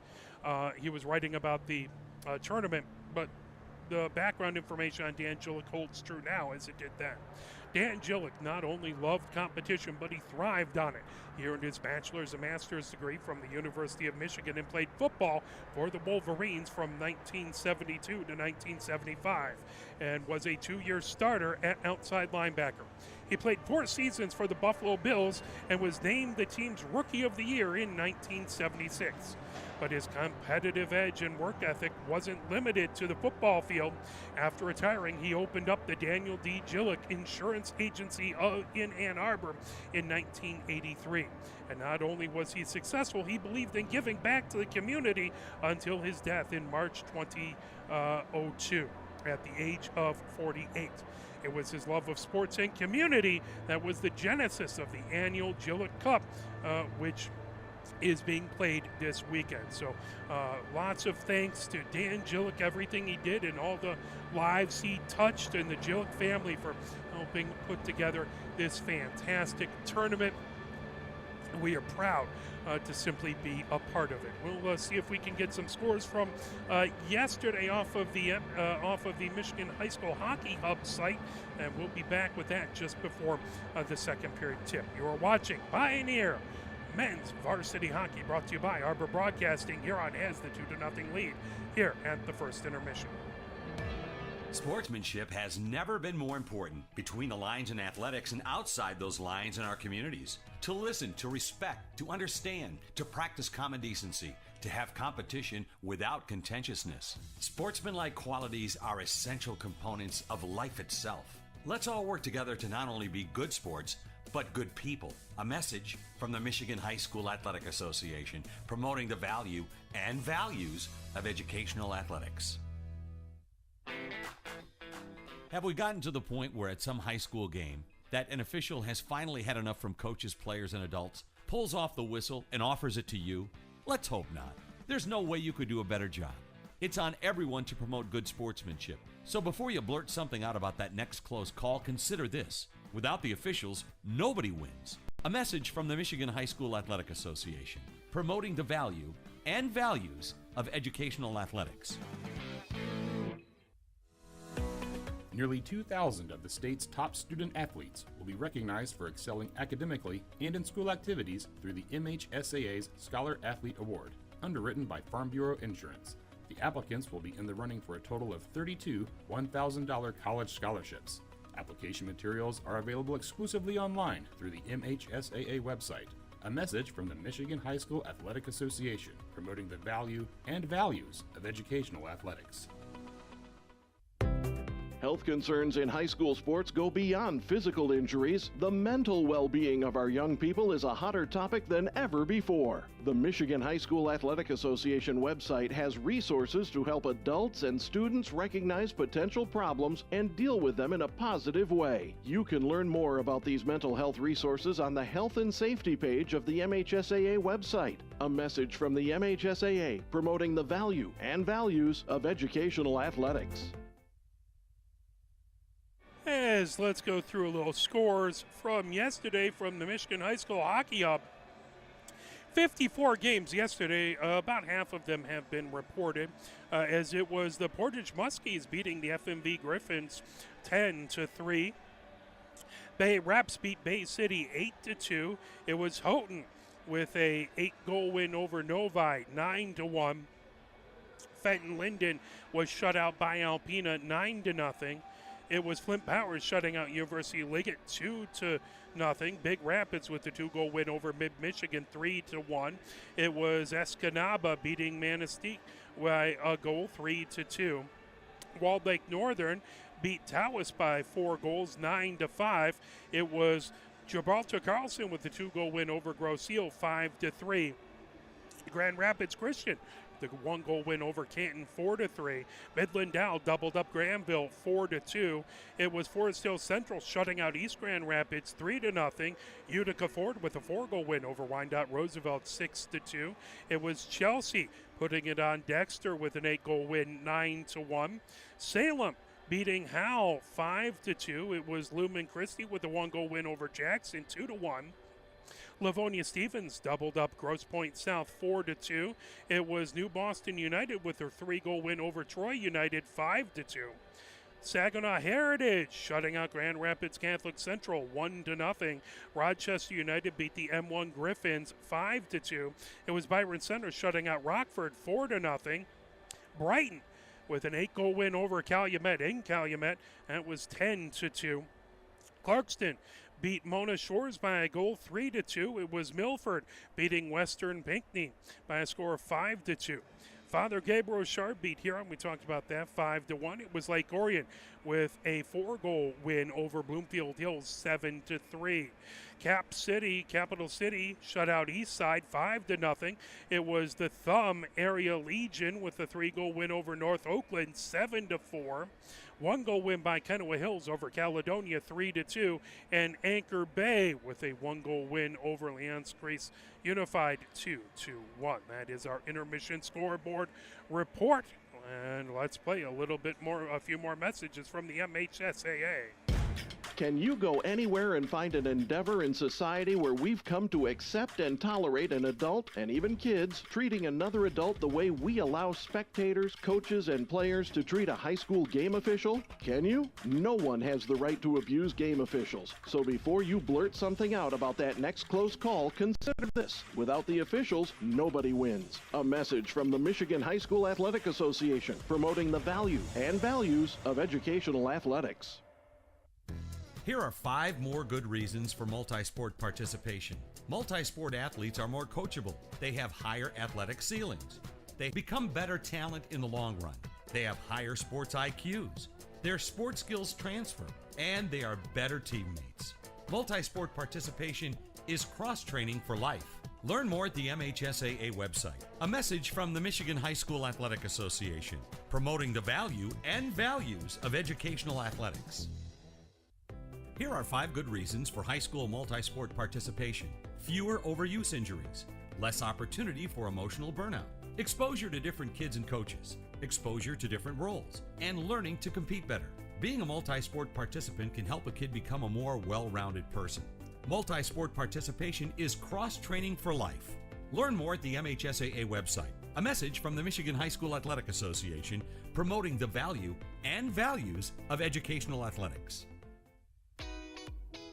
He was writing about the tournament, but the background information on Dan Jilek holds true now as it did then. Dan Jilek not only loved competition, but he thrived on it. He earned his bachelor's and master's degree from the University of Michigan and played football for the Wolverines from 1972 to 1975, and was a 2-year starter at outside linebacker. He played 4 seasons for the Buffalo Bills and was named the team's Rookie of the Year in 1976. But his competitive edge and work ethic wasn't limited to the football field. After retiring, he opened up the Daniel D. Jilek Insurance Agency in Ann Arbor in 1983. And not only was he successful, he believed in giving back to the community until his death in March 2002 at the age of 48. It was his love of sports and community that was the genesis of the annual Jilek Cup, which is being played this weekend. So lots of thanks to Dan Jilek, everything he did and all the lives he touched, and the Jilek family for helping put together this fantastic tournament. We are proud to simply be a part of it. We'll see if we can get some scores from yesterday off of the Michigan High School Hockey Hub site, and we'll be back with that just before the second period tip. You are watching Pioneer Men's Varsity Hockey, brought to you by Arbor Broadcasting. Huron has the 2-0 lead here at the first intermission. Sportsmanship has never been more important between the lines in athletics and outside those lines in our communities. To listen, to respect, to understand, to practice common decency, to have competition without contentiousness. Sportsmanlike qualities are essential components of life itself. Let's all work together to not only be good sports, but good people. A message from the Michigan High School Athletic Association, promoting the value and values of educational athletics. Have we gotten to the point where at some high school game, that an official has finally had enough from coaches, players, and adults, pulls off the whistle, and offers it to you? Let's hope not. There's no way you could do a better job. It's on everyone to promote good sportsmanship. So before you blurt something out about that next close call, consider this. Without the officials, nobody wins. A message from the Michigan High School Athletic Association, promoting the value and values of educational athletics. Nearly 2,000 of the state's top student athletes will be recognized for excelling academically and in school activities through the MHSAA's Scholar Athlete Award, underwritten by Farm Bureau Insurance. The applicants will be in the running for a total of 32 $1,000 college scholarships. Application materials are available exclusively online through the MHSAA website. A message from the Michigan High School Athletic Association, promoting the value and values of educational athletics. Health concerns in high school sports go beyond physical injuries. The mental well-being of our young people is a hotter topic than ever before. The Michigan High School Athletic Association website has resources to help adults and students recognize potential problems and deal with them in a positive way. You can learn more about these mental health resources on the Health and Safety page of the MHSAA website. A message from the MHSAA promoting the value and values of educational athletics. As let's go through a little scores from yesterday from the Michigan High School Hockey Hub. 54 games yesterday, about half of them have been reported, as it was the Portage Muskies beating the FMV Griffins 10-3. Bay Raps beat Bay City 8-2. It was Houghton with a 8-goal win over Novi 9-1. Fenton Linden was shut out by Alpena 9-0. It was Flint Powers shutting out University Liggett 2-0. Big Rapids with the 2-goal win over Mid-Michigan 3-1. It was Escanaba beating Manistee by a goal 3-2. Walled Lake Northern beat Tawas by 4 goals 9-5. It was Gibraltar Carlson with the 2-goal win over Grosse Ile 5-3. Grand Rapids Christian, the 1-goal win over Canton 4-3. Midland Dow doubled up Granville 4-2. It was Forest Hill Central shutting out East Grand Rapids 3-0. Utica Ford with a 4-goal win over Wyandotte Roosevelt 6-2. It was Chelsea putting it on Dexter with an 8-goal win 9-1. Salem beating Howell 5-2. It was Lumen Christie with a 1-goal win over Jackson 2-1. Livonia Stevens doubled up Grosse Pointe South 4-2. It was New Boston United with their 3-goal win over Troy United 5-2. Saginaw Heritage shutting out Grand Rapids Catholic Central 1-0. Rochester United beat the M1 Griffins 5-2. It was Byron Center shutting out Rockford 4-0. Brighton with an 8-goal win over Calumet in Calumet. That was 10-2. Clarkston beat Mona Shores by a goal 3-2. It was Milford beating Western Pinckney by a score of 5-2. Father Gabriel Sharp beat Huron. We talked about that 5-1. It was Lake Orion with a 4-goal win over Bloomfield Hills 7-3. Capital City shut out Eastside 5-0. It was the Thumb Area Legion with a 3-goal win over North Oakland 7-4. 1-goal win by Kennewa Hills over Caledonia 3-2, and Anchor Bay with a 1-goal win over Leon's Crease Unified 2-1. That is our intermission scoreboard report. And let's play a few more messages from the MHSAA. Can you go anywhere and find an endeavor in society where we've come to accept and tolerate an adult, and even kids, treating another adult the way we allow spectators, coaches, and players to treat a high school game official? Can you? No one has the right to abuse game officials. So before you blurt something out about that next close call, consider this. Without the officials, nobody wins. A message from the Michigan High School Athletic Association, promoting the value and values of educational athletics. Here are 5 more good reasons for multi-sport participation. Multi-sport athletes are more coachable. They have higher athletic ceilings. They become better talent in the long run. They have higher sports IQs. Their sports skills transfer, and they are better teammates. Multi-sport participation is cross-training for life. Learn more at the MHSAA website. A message from the Michigan High School Athletic Association, promoting the value and values of educational athletics. Here are 5 good reasons for high school multi-sport participation. Fewer overuse injuries, less opportunity for emotional burnout, exposure to different kids and coaches, exposure to different roles, and learning to compete better. Being a multi-sport participant can help a kid become a more well-rounded person. Multi-sport participation is cross-training for life. Learn more at the MHSAA website. A message from the Michigan High School Athletic Association promoting the value and values of educational athletics.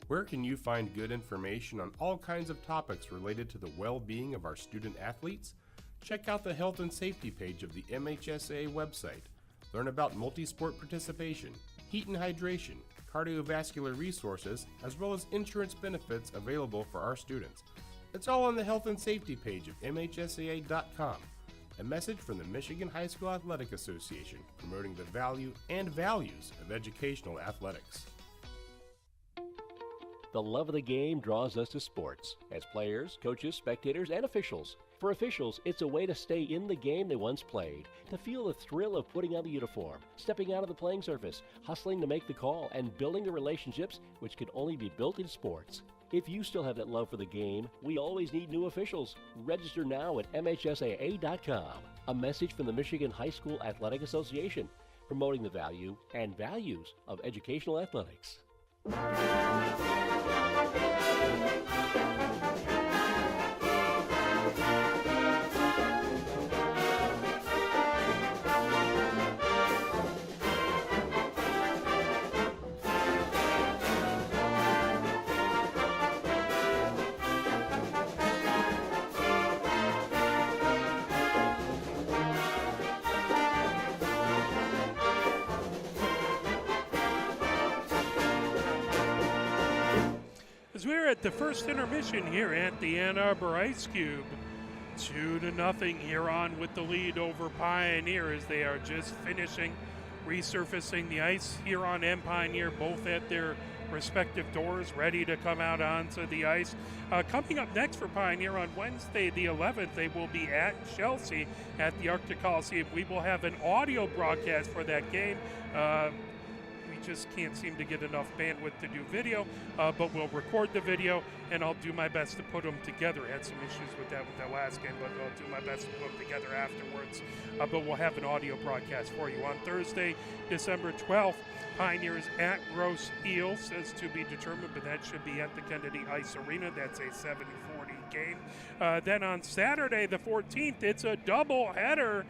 Where can you find good information on all kinds of topics related to the well-being of our student athletes? Check out the health and safety page of the MHSAA website. Learn about multi-sport participation, heat and hydration, cardiovascular resources, as well as insurance benefits available for our students. It's all on the health and safety page of MHSAA.com. A message from the Michigan High School Athletic Association promoting the value and values of educational athletics. The love of the game draws us to sports, as players, coaches, spectators, and officials. For officials, it's a way to stay in the game they once played, to feel the thrill of putting on the uniform, stepping out of the playing surface, hustling to make the call, and building the relationships which can only be built in sports. If you still have that love for the game, we always need new officials. Register now at MHSAA.com. A message from the Michigan High School Athletic Association, promoting the value and values of educational athletics. As we're at the first intermission here at the Ann Arbor Ice Cube, 2-0 Huron with the lead over Pioneer as they are just finishing resurfacing the ice. Huron and Pioneer both at their respective doors, ready to come out onto the ice. Coming up next for Pioneer on Wednesday the 11th, they will be at Chelsea at the Arctic Coliseum. We will have an audio broadcast for that game. Just can't seem to get enough bandwidth to do video, but we'll record the video and I'll do my best to put them together. I had some issues with that last game, but I'll do my best to put them together afterwards. But we'll have an audio broadcast for you on Thursday, December 12th. Pioneers at Gross Eels, as to be determined, but that should be at the Kennedy Ice Arena. That's a 7:40 game. Then on Saturday, the 14th, it's a doubleheader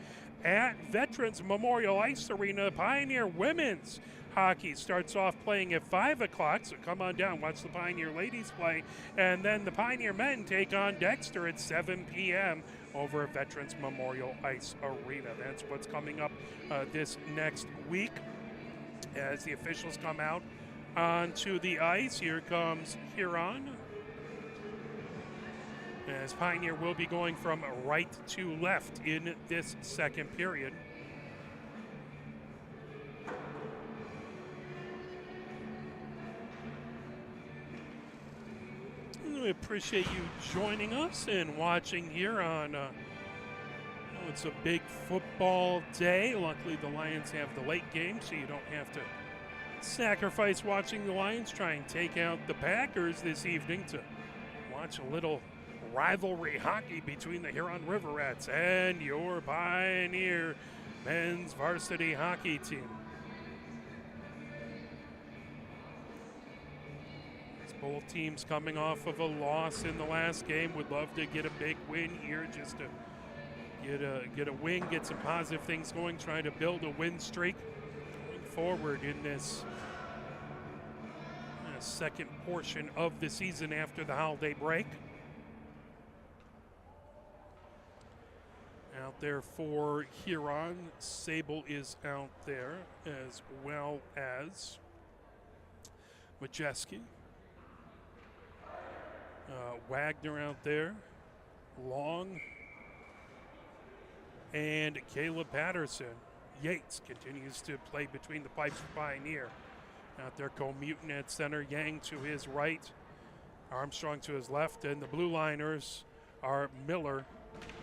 at Veterans Memorial Ice Arena. Pioneer women's hockey starts off playing at 5 o'clock, so come on down, watch the Pioneer ladies play. And then the Pioneer men take on Dexter at 7 p.m. over at Veterans Memorial Ice Arena. That's what's coming up this next week as the officials come out onto the ice. Here comes Huron, as Pioneer will be going from right to left in this second period. We appreciate you joining us and watching here on it's a big football day. Luckily the Lions have the late game, so you don't have to sacrifice watching the Lions try and take out the Packers this evening to watch a little rivalry hockey between the Huron River Rats and your Pioneer men's varsity hockey team. Both teams coming off of a loss in the last game. Would love to get a big win here, just to get a win, get some positive things going, trying to build a win streak going forward in this second portion of the season after the holiday break. Out there for Huron, Sable is out there, as well as Majeski. Wagner out there, Long, and Caleb Patterson. Yates continues to play between the pipes for Pioneer. Out there, Comutin at center, Yang to his right, Armstrong to his left, and the blue liners are Miller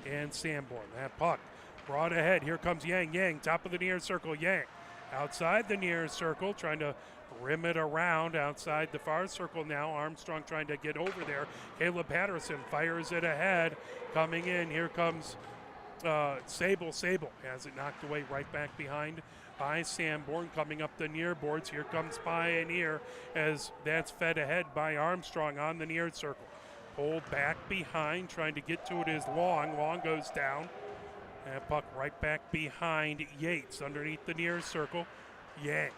and Sanborn. That puck brought ahead. Here comes Yang. Yang, top of the near circle. Yang outside the near circle, trying to rim it around outside the far circle now. Armstrong trying to get over there. Caleb Patterson fires it ahead. Coming in, here comes Sable. Sable has it knocked away right back behind by Sanborn. Coming up the near boards, here comes Pioneer as that's fed ahead by Armstrong on the near circle. Pulled back behind, trying to get to it is Long. Long goes down. And puck right back behind Yates underneath the near circle. Yang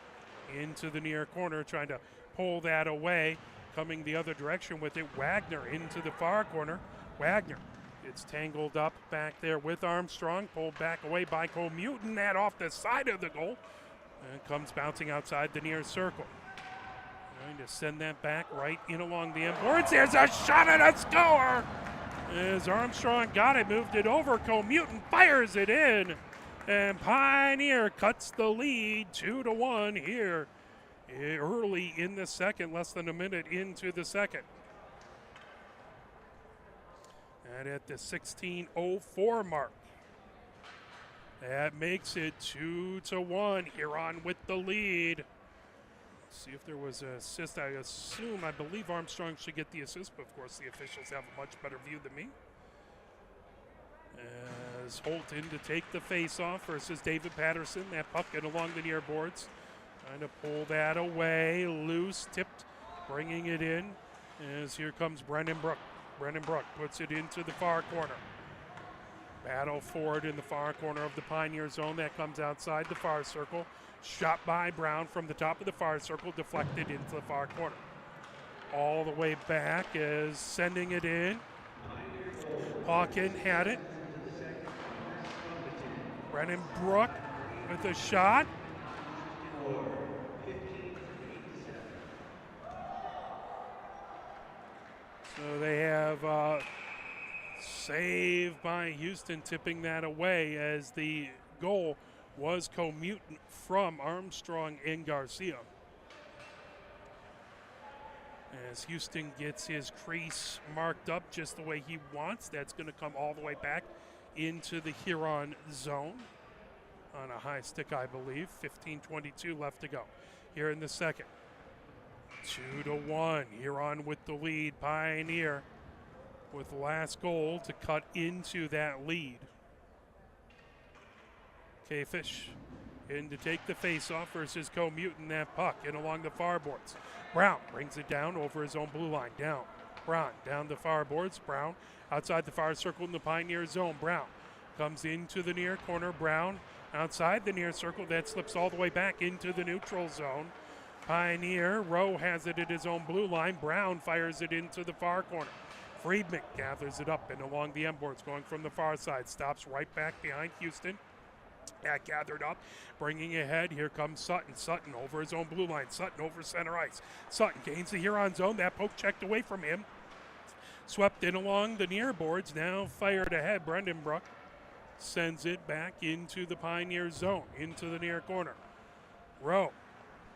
into the near corner, trying to pull that away. Coming the other direction with it, Wagner into the far corner. Wagner gets tangled up back there with Armstrong. Pulled back away by Comutin. That off the side of the goal. And comes bouncing outside the near circle. Trying to send that back right in along the end boards. There's a shot and a score! As Armstrong got it, moved it over. Comutin fires it in. And Pioneer cuts the lead 2-1 here early in the second, less than a minute into the second. And at the 16:04 mark, that makes it 2-1. Huron with the lead. Let's see if there was an assist. I believe Armstrong should get the assist, but of course the officials have a much better view than me. As Holt in to take the face-off versus David Patterson. That puck in along the near boards. Trying to pull that away. Loose, tipped, bringing it in. As here comes Brendan Brook. Brendan Brook puts it into the far corner. Battle forward in the far corner of the Pioneer zone. That comes outside the far circle. Shot by Brown from the top of the far circle. Deflected into the far corner. All the way back is sending it in. Hawkin had it. Brennan Brook with a shot. So they have save by Houston, tipping that away as the goal was Comutin from Armstrong and Garcia. As Houston gets his crease marked up just the way he wants, that's going to come all the way back into the Huron zone on a high stick, I believe. 15:22 left to go here in the second. 2-1. Huron with the lead. Pioneer with the last goal to cut into that lead. K-Fish in to take the face-off versus Comutin. That puck in along the far boards. Brown brings it down over his own blue line. Down. Brown down the far boards. Brown outside the far circle in the Pioneer zone. Brown comes into the near corner. Brown outside the near circle. That slips all the way back into the neutral zone. Pioneer, Rowe has it at his own blue line. Brown fires it into the far corner. Friedman gathers it up and along the end boards, going from the far side. Stops right back behind Houston. That gathered up, bringing ahead. Here comes Sutton. Sutton over his own blue line. Sutton over center ice. Sutton gains the Huron zone. That poke checked away from him. Swept in along the near boards. Now fired ahead. Brendan Brook sends it back into the Pioneer zone, into the near corner. Rowe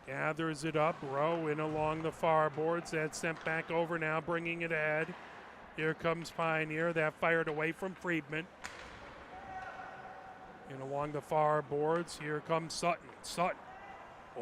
gathers it up. Rowe in along the far boards. That's sent back over now, bringing it ahead. Here comes Pioneer. That fired away from Friedman. And along the far boards, here comes Sutton. Sutton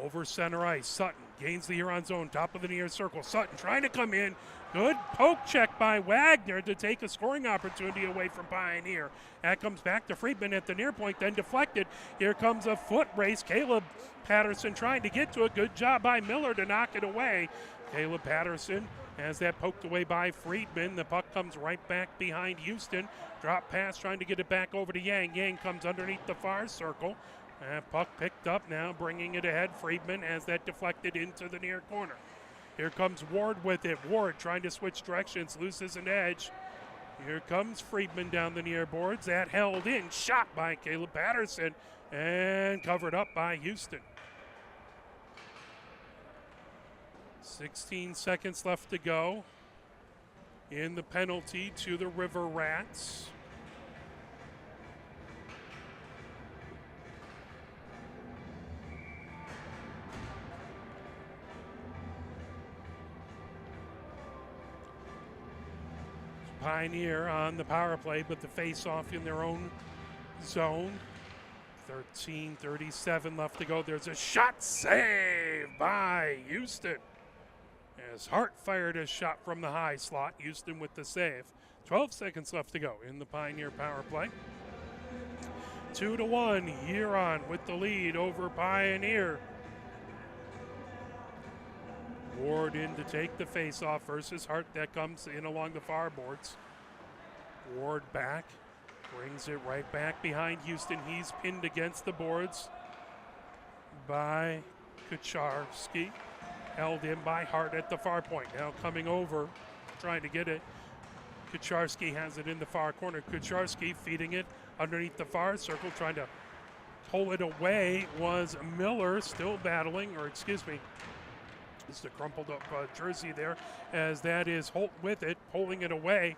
over center ice. Sutton gains the Huron zone, top of the near circle. Sutton trying to come in. Good poke check by Wagner to take a scoring opportunity away from Pioneer. That comes back to Friedman at the near point, then deflected. Here comes a foot race. Caleb Patterson trying to get to a good job by Miller to knock it away. Caleb Patterson has that poked away by Friedman. The puck comes right back behind Houston. Drop pass trying to get it back over to Yang. Yang comes underneath the far circle. Puck picked up now, bringing it ahead. Friedman has that deflected into the near corner. Here comes Ward with it. Ward trying to switch directions, loses an edge. Here comes Friedman down the near boards. That held in, shot by Caleb Patterson, and covered up by Houston. 16 seconds left to go in the penalty to the River Rats. Pioneer on the power play, but the face-off in their own zone. 13:37 left to go. There's a shot saved by Houston. As Hart fired a shot from the high slot, Houston with the save. 12 seconds left to go in the Pioneer power play. 2-1, Huron with the lead over Pioneer. Ward in to take the face-off versus Hart. That comes in along the far boards. Ward back, brings it right back behind Houston. He's pinned against the boards by Kucharski. Held in by Hart at the far point. Now coming over, trying to get it. Kucharski has it in the far corner. Kucharski feeding it underneath the far circle, trying to pull it away was Miller, still battling, or excuse me, it's the crumpled up jersey there, as that is Holt with it, pulling it away.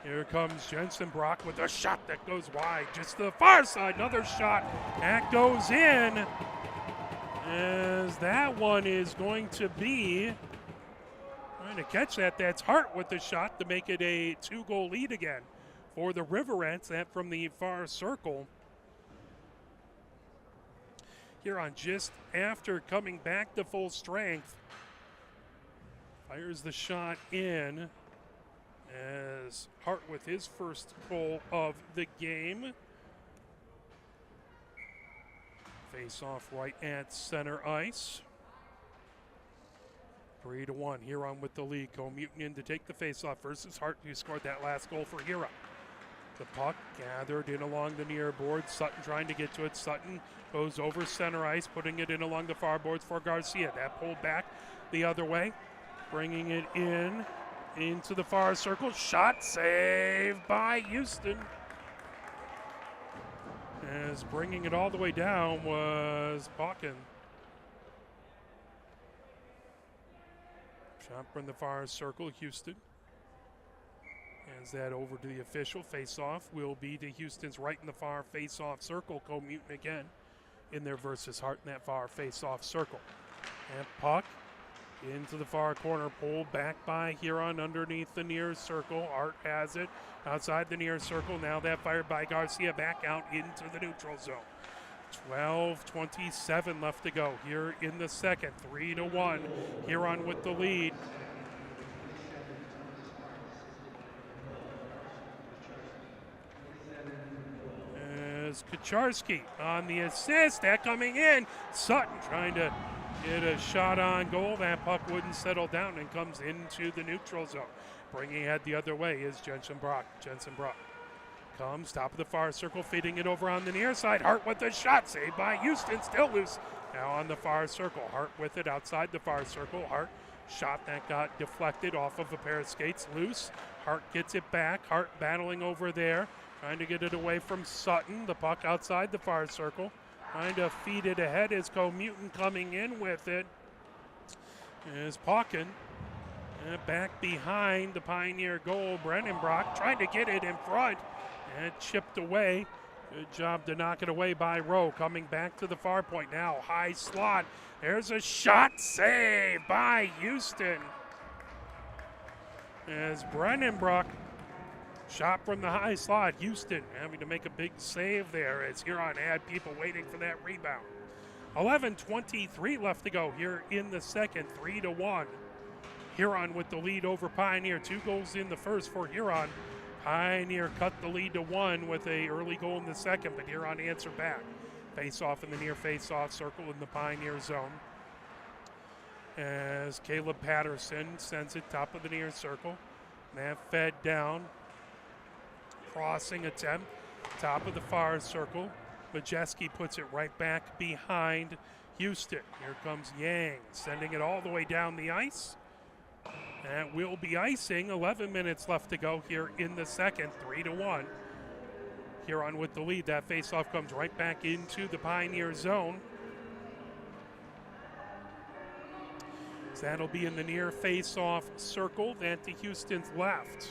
Here comes Jensen Brock with a shot that goes wide, just to the far side, another shot, that goes in, as that one is going to be, trying to catch that, that's Hart with the shot to make it a 2-goal lead again for the Riverettes, that from the far circle. Huron just after coming back to full strength, fires the shot in as Hart with his first goal of the game. Face off right at center ice. 3-1, Huron with the lead. Co-Mutant in to take the face-off versus Hart, who scored that last goal for Huron. The puck gathered in along the near board. Sutton trying to get to it. Sutton goes over center ice, putting it in along the far boards for Garcia. That pulled back the other way, bringing it in into the far circle. Shot saved by Houston. As bringing it all the way down was Pauken. Shot from the far circle, Houston. Hands that over to the official. Face-off will be to Houston's right in the far face-off circle. Co-Mutant again in there versus Hart in that far face-off circle. And puck into the far corner, pulled back by Huron underneath the near circle. Hart has it outside the near circle. Now that fired by Garcia back out into the neutral zone. 12:27 left to go here in the second. 3-1, Huron with the lead. Kucharski on the assist, that coming in. Sutton trying to get a shot on goal. That puck wouldn't settle down and comes into the neutral zone. Bringing it the other way is Jensen Brock. Comes top of the far circle, feeding it over on the near side. Hart with the shot, saved by Houston, still loose. Now on the far circle, Hart with it outside the far circle. Hart shot that got deflected off of a pair of skates, loose. Hart gets it back. Hart battling over there. Trying to get it away from Sutton. The puck outside the far circle. Trying to feed it ahead is Co-Mutant coming in with it. Is Pauken. Back behind the Pioneer goal. Brennan Brock trying to get it in front. And chipped away. Good job to knock it away by Rowe. Coming back to the far point now. High slot. There's a shot saved by Houston. As Brennan Brock shot from the high slot. Houston having to make a big save there as Huron had people waiting for that rebound. 11:23 left to go here in the second. 3-1. Huron with the lead over Pioneer. 2 goals in the first for Huron. Pioneer cut the lead to 1 with a early goal in the second, but Huron answered back. Face off in the near face off circle in the Pioneer zone. As Caleb Patterson sends it top of the near circle. That fed down. Crossing attempt, top of the far circle. Majeski puts it right back behind Houston. Here comes Yang, sending it all the way down the ice. That will be icing. 11 minutes left to go here in the second. 3-1. Huron with the lead. That faceoff comes right back into the Pioneer zone. So that'll be in the near face-off circle. That to Houston's left.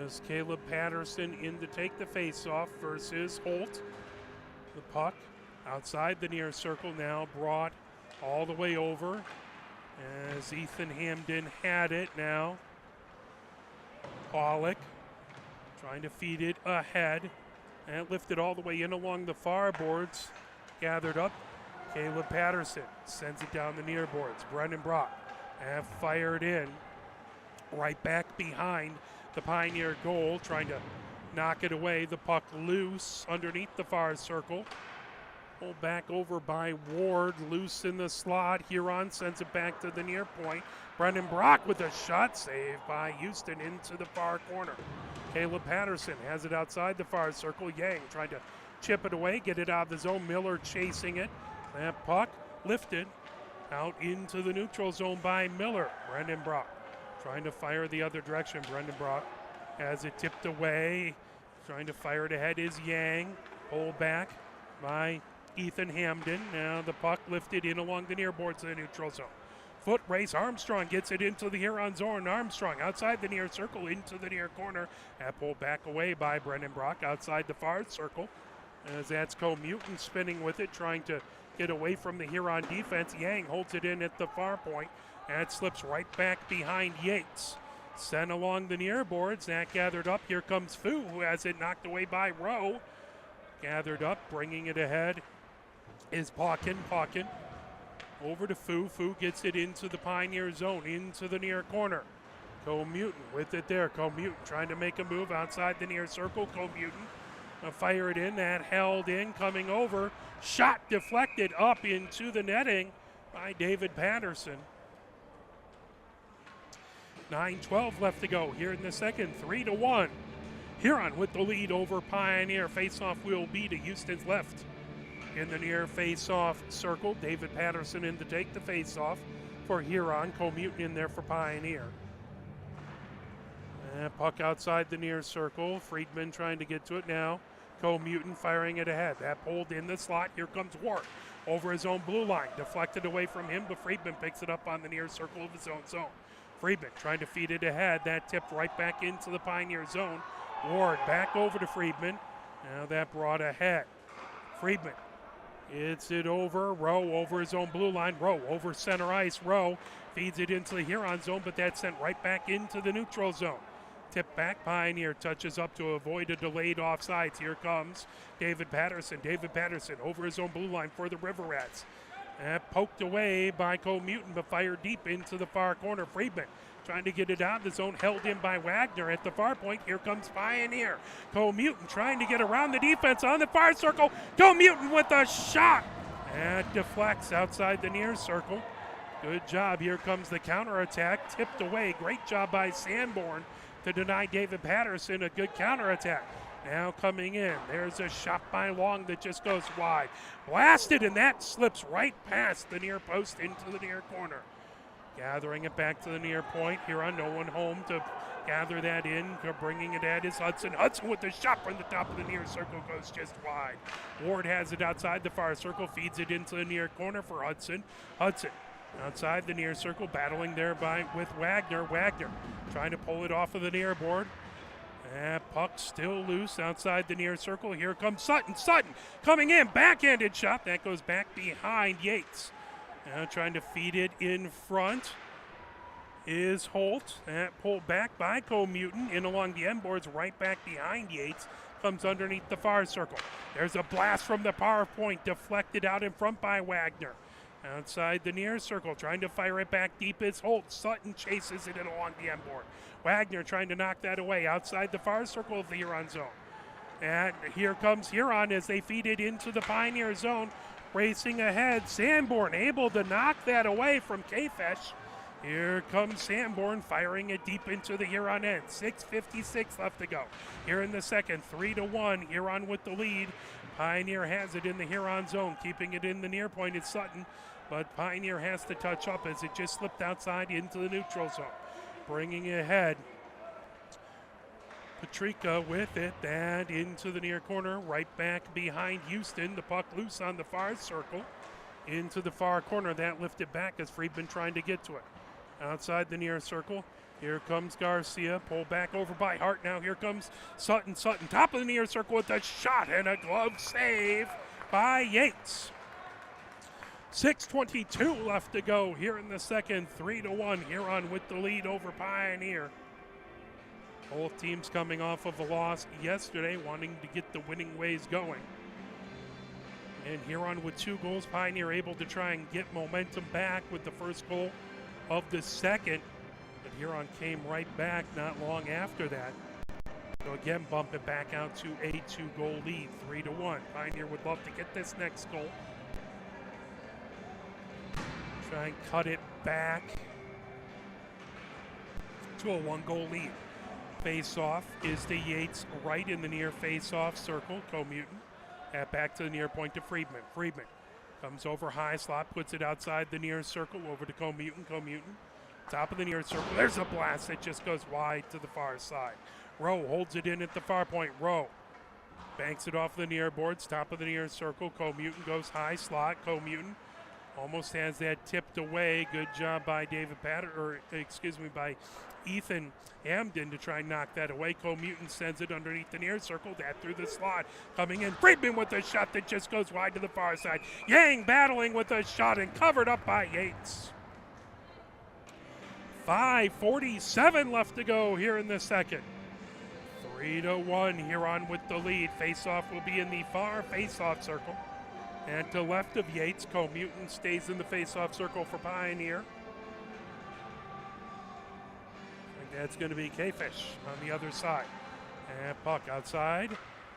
As Caleb Patterson in to take the face-off versus Holt. The puck outside the near circle now brought all the way over as Ethan Hamden had it now. Pollock trying to feed it ahead And lifted all the way in along the far boards. Gathered up. Caleb Patterson sends it down the near boards. Brendan Brock and fired in. Right back behind the Pioneer goal, trying to knock it away. The puck loose underneath the far circle. Pulled back over by Ward, loose in the slot. Huron sends it back to the near point. Brendan Brock with a shot, saved by Houston into the far corner. Caleb Patterson has it outside the far circle. Yang trying to chip it away, get it out of the zone. Miller chasing it. That puck lifted out into the neutral zone by Miller. Brendan Brock trying to fire the other direction. Brendan Brock has it tipped away. Trying to fire it ahead is Yang. Pulled back by Ethan Hamden. Now the puck lifted in along the near boards of the neutral zone. Foot race. Armstrong gets it into the Huron zone. Armstrong outside the near circle into the near corner. That pulled back away by Brendan Brock outside the far circle. As that's Mutant spinning with it, trying to get away from the Huron defense. Yang holds it in at the far point. And it slips right back behind Yates. Sent along the near boards. That gathered up. Here comes Fu, who has it knocked away by Rowe. Gathered up, bringing it ahead is Pawkin. Pawkin over to Fu. Fu gets it into the Pioneer zone, into the near corner. Mutant with it there. Mutant trying to make a move outside the near circle. Mutant fire it in. That held in, coming over. Shot deflected up into the netting by David Patterson. 9:12 left to go here in the second. 3-1. Huron with the lead over Pioneer. Face-off will be to Houston's left. In the near face-off circle, David Patterson in to take the face-off for Huron. Mutant in there for Pioneer. And puck outside the near circle. Friedman trying to get to it now. Mutant firing it ahead. That pulled in the slot. Here comes Ward over his own blue line. Deflected away from him, but Friedman picks it up on the near circle of his own zone. Friedman trying to feed it ahead. That tipped right back into the Pioneer zone. Ward back over to Friedman. Now that brought ahead. Friedman hits it over. Rowe over his own blue line. Rowe over center ice. Rowe feeds it into the Huron zone, but that's sent right back into the neutral zone. Tip back. Pioneer touches up to avoid a delayed offsides. Here comes David Patterson. David Patterson over his own blue line for the River Rats. Poked away by Mutant, but fired deep into the far corner. Friedman trying to get it out of the zone, held in by Wagner at the far point. Here comes Pioneer. Mutant trying to get around the defense on the far circle. Mutant with a shot. And deflects outside the near circle. Good job. Here comes the counterattack. Tipped away. Great job by Sanborn to deny David Patterson a good counterattack. Now coming in, there's a shot by Long that just goes wide. Blasted, and that slips right past the near post into the near corner. Gathering it back to the near point. Huron, no one home to gather that in. Bringing it at is Hudson. Hudson with the shot from the top of the near circle goes just wide. Ward has it outside the far circle, feeds it into the near corner for Hudson. Hudson outside the near circle, battling there with Wagner. Wagner trying to pull it off of the near board. Puck still loose outside the near circle. Here comes Sutton. Sutton coming in. Backhanded shot. That goes back behind Yates. Now trying to feed it in front is Holt. That pulled back by Mutant in along the end boards, right back behind Yates. Comes underneath the far circle. There's a blast from the power point, deflected out in front by Wagner. Outside the near circle, trying to fire it back deep is Holt. Sutton chases it in along the end board. Wagner trying to knock that away outside the far circle of the Huron zone. And here comes Huron as they feed it into the Pioneer zone. Racing ahead, Sanborn able to knock that away from Kafesh. Here comes Sanborn firing it deep into the Huron end. 6:56 left to go. Here in the second, 3-1. Huron with the lead. Pioneer has it in the Huron zone, keeping it in the near point. It's Sutton, but Pioneer has to touch up as it just slipped outside into the neutral zone. Bringing it ahead. Patrica with it, and into the near corner, right back behind Houston. The puck loose on the far circle. Into the far corner, that lifted back as Friedman trying to get to it. Outside the near circle, here comes Garcia, pulled back over by Hart. Now here comes Sutton. Sutton, top of the near circle with a shot and a glove save by Yates. 6:22 left to go here in the second. 3-1. Huron with the lead over Pioneer. Both teams coming off of a loss yesterday, wanting to get the winning ways going. And Huron with 2 goals. Pioneer able to try and get momentum back with the first goal of the second. But Huron came right back not long after that. So again, bump it back out to a 2-goal lead, 3-1. Pioneer would love to get this next goal. Try and cut it back to a 1-goal lead. Face-off is to Yates right in the near face-off circle. Co-Mutant. Back to the near point to Friedman. Friedman comes over high slot, puts it outside the near circle, over to Co-Mutant. Co-Mutant, top of the near circle. There's a blast that just goes wide to the far side. Rowe holds it in at the far point. Rowe banks it off the near boards, top of the near circle. Co-Mutant goes high slot. Co-Mutant almost has that tipped away. Good job by by Ethan Hamden to try and knock that away. Co-Mutant sends it underneath the near circle, that through the slot. Coming in, Friedman with a shot that just goes wide to the far side. Yang battling with a shot and covered up by Yates. 5:47 left to go here in the second. 3-1, Huron with the lead. Face-off will be in the far face-off circle. And to left of Yates, Co-Mutant stays in the face-off circle for Pioneer. That's going to be K-Fish on the other side. And puck outside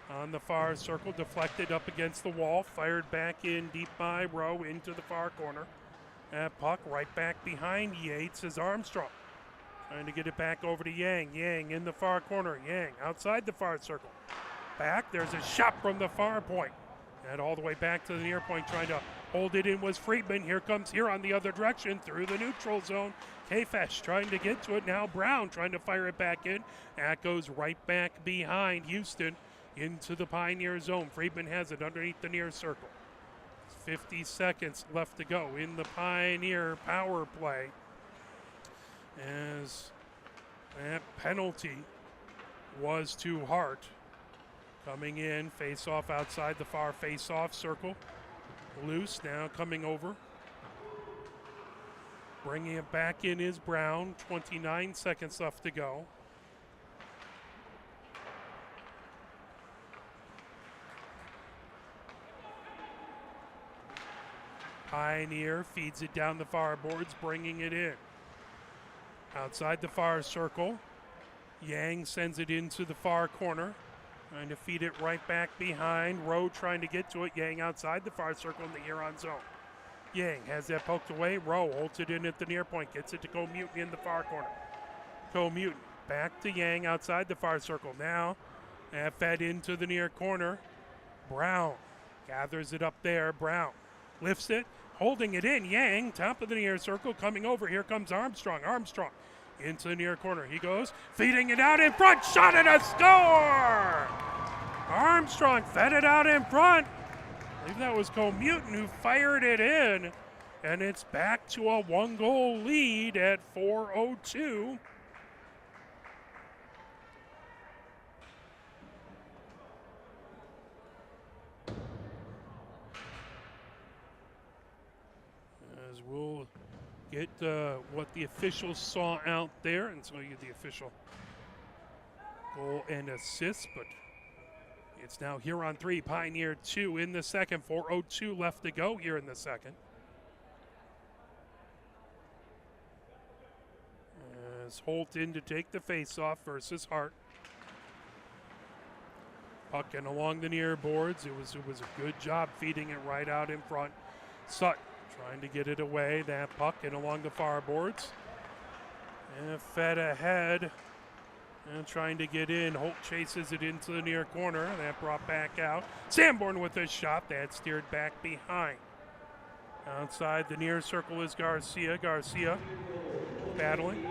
on the far circle, deflected up against the wall, fired back in deep by Rowe into the far corner. And puck right back behind Yates is Armstrong. Trying to get it back over to Yang. Yang in the far corner. Yang outside the far circle. Back, there's a shot from the far point. And all the way back to the near point, trying to hold it in was Friedman. Here comes Huron the other direction through the neutral zone. K-Fesh trying to get to it. Now Brown trying to fire it back in. That goes right back behind Houston into the Pioneer zone. Friedman has it underneath the near circle. 50 seconds left to go in the Pioneer power play. As that penalty was to Hart. Coming in, face-off outside the far face-off circle. Loose now coming over. Bringing it back in is Brown. 29 seconds left to go. Pioneer feeds it down the far boards, bringing it in. Outside the far circle. Yang sends it into the far corner. Trying to feed it right back behind. Rowe trying to get to it. Yang outside the far circle in the Huron zone. Yang has that poked away. Rowe holds it in at the near point. Gets it to Co-Mutant in the far corner. Co-Mutant back to Yang outside the far circle. Now fed into the near corner. Brown gathers it up there. Brown lifts it. Holding it in. Yang top of the near circle coming over. Here comes Armstrong. Armstrong into the near corner. He goes, feeding it out in front. Shot and a score! Armstrong fed it out in front. I believe that was Co-Mutant who fired it in. And it's back to a 1-goal lead at 4:02. As we'll get what the officials saw out there, and so you get the official goal and assist, but it's now Huron 3, Pioneer 2 in the second. 4:02 left to go here in the second. As Holt in to take the face-off versus Hart. Puck in along the near boards. It was a good job feeding it right out in front. Sutton trying to get it away. That puck in along the far boards. And fed ahead. And trying to get in. Holt chases it into the near corner. That brought back out. Sanborn with a shot. That steered back behind. Outside the near circle is Garcia. Garcia battling.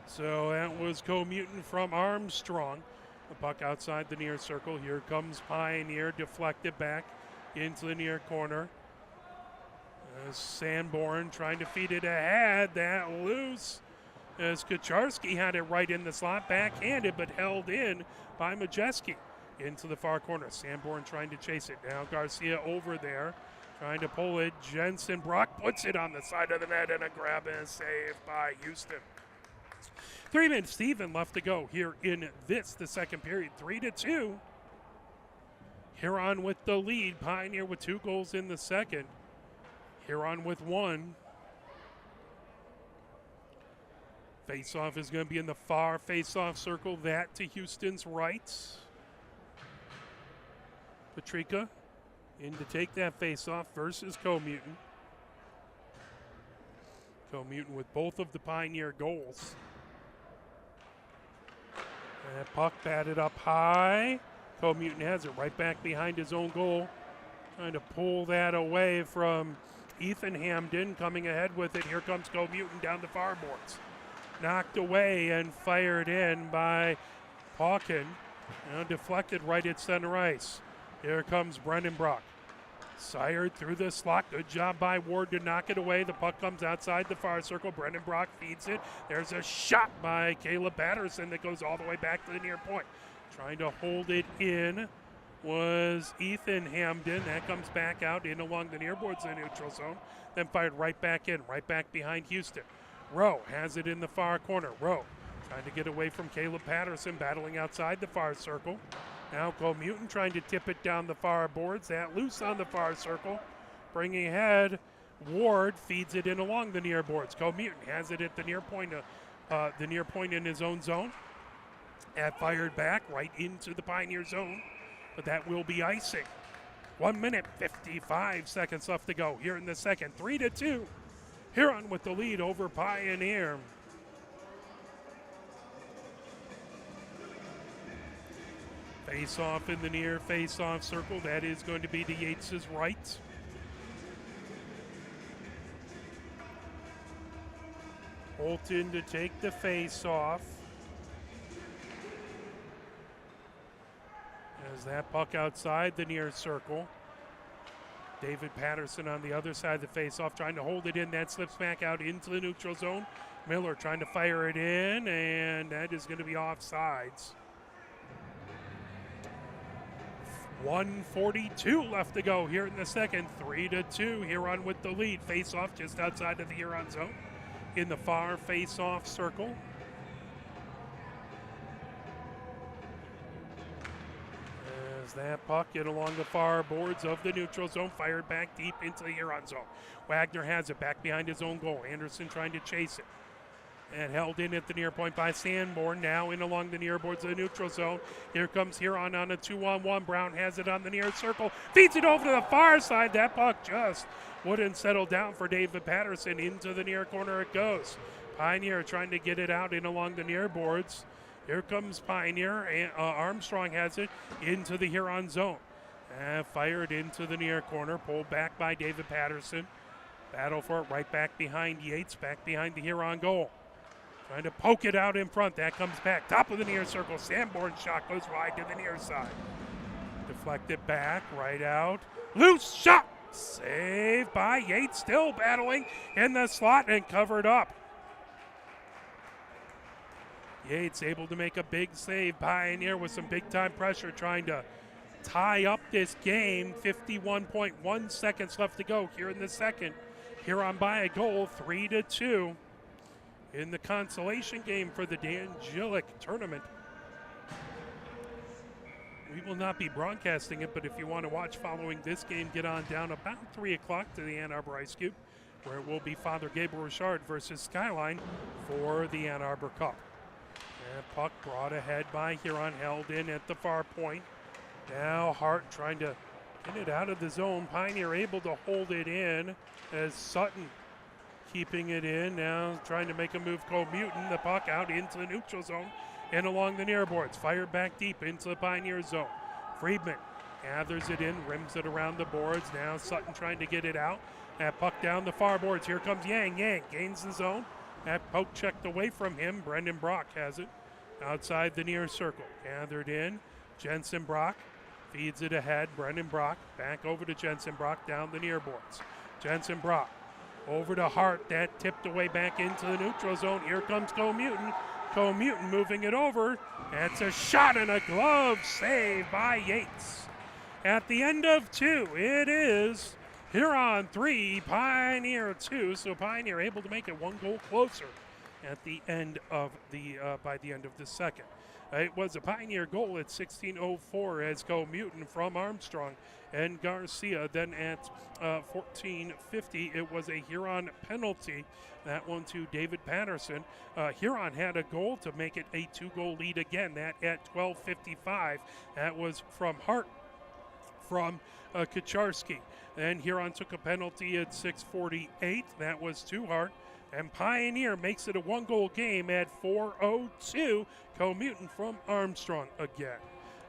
So that was Co-Mutant from Armstrong. The puck outside the near circle. Here comes Pioneer, deflected back into the near corner. Sanborn trying to feed it ahead. That loose as Kucharski had it right in the slot, backhanded but held in by Majeski. into the far corner. Sanborn trying to chase it. Now Garcia over there, trying to pull it. Jensen Brock puts it on the side of the net, and a grab and a save by Houston. 3 minutes even left to go here in the second period. 3-2. Huron with the lead. Pioneer with 2 goals in the second. Huron with 1. Face-off is going to be in the far face-off circle. That to Houston's right. Patrica in to take that face-off versus Co-Mutant. Co-Mutant with both of the Pioneer goals. And puck batted up high. Co-Mutant has it right back behind his own goal. Trying to pull that away from Ethan Hamden. Coming ahead with it. Here comes Co-Mutant down the far boards. Knocked away and fired in by Pauken. Deflected right at center ice. Here comes Brendan Brock. Sired through the slot. Good job by Ward to knock it away. The puck comes outside the far circle. Brendan Brock feeds it. There's a shot by Caleb Patterson that goes all the way back to the near point. Trying to hold it in was Ethan Hamden. That comes back out in along the near boards in the neutral zone. Then fired right back in, right back behind Houston. Rowe has it in the far corner. Rowe trying to get away from Caleb Patterson, battling outside the far circle. Now Co-Mutant trying to tip it down the far boards. That loose on the far circle. Bringing ahead, Ward feeds it in along the near boards. Co-Mutant has it at the near point in his own zone. That fired back right into the Pioneer zone, but that will be icing. 1 minute, 55 seconds left to go here in the second. 3-2. Huron with the lead over Pioneer. Face-off in the near face-off circle. That is going to be to Yates' right. Holton to take the face-off. As that puck outside the near circle. David Patterson on the other side of the face-off trying to hold it in. That slips back out into the neutral zone. Miller trying to fire it in, and that is going to be offsides. 1:42 left to go here in the second. 3-2. Huron with the lead. Face-off just outside of the Huron zone in the far face-off circle. As that puck in along the far boards of the neutral zone, fired back deep into the Huron zone. Wagner has it back behind his own goal. Anderson trying to chase it. And held in at the near point by Sanborn. Now in along the near boards of the neutral zone. Here comes Huron on a 2-on-1. Brown has it on the near circle. Feeds it over to the far side. That puck just wouldn't settle down for David Patterson. Into the near corner it goes. Pioneer trying to get it out in along the near boards. Here comes Pioneer. And, Armstrong has it into the Huron zone. Fired into the near corner. Pulled back by David Patterson. Battle for it right back behind Yates. Back behind the Huron goal. Trying to poke it out in front. That comes back. Top of the near circle. Sanborn's shot goes wide to the near side. Deflected back. Right out. Loose shot. Saved by Yates. Still battling in the slot and covered up. Yates able to make a big save. Pioneer with some big-time pressure trying to tie up this game. 51.1 seconds left to go here in the second. Huron by a goal. 3-2. In the consolation game for the Dan Jilek tournament. We will not be broadcasting it, but if you want to watch following this game, get on down about 3 o'clock to the Ann Arbor Ice Cube, where it will be Father Gabriel Richard versus Skyline for the Ann Arbor Cup. And puck brought ahead by Huron, held in at the far point. Now Hart trying to get it out of the zone. Pioneer able to hold it in as Sutton keeping it in. Now trying to make a move. Co-Mutant, the puck out into the neutral zone and along the near boards. Fired back deep into the Pioneer zone. Friedman gathers it in, rims it around the boards. Now Sutton trying to get it out. That puck down the far boards. Here comes Yang. Yang gains the zone. That poke checked away from him. Brendan Brock has it outside the near circle. Gathered in. Jensen Brock feeds it ahead. Brendan Brock back over to Jensen Brock down the near boards. Jensen Brock over to Hart. That tipped away back into the neutral zone. Here comes Co-Mutant. Comuton moving it over. That's a shot and a glove save by Yates. At the end of 2, it is Huron 3, Pioneer 2. So Pioneer able to make it 1 goal closer at the end of by the end of the second. It was a Pioneer goal at 16:04 as Comuton from Armstrong and Garcia. Then at 14:50, it was a Huron penalty. That one to David Patterson. Huron had a goal to make it a 2-goal lead again. That at 12:55. That was from Hart from Kucharski. Then Huron took a penalty at 6:48. That was to Hart. And Pioneer makes it a 1-goal game at 4:02. Comuton from Armstrong again.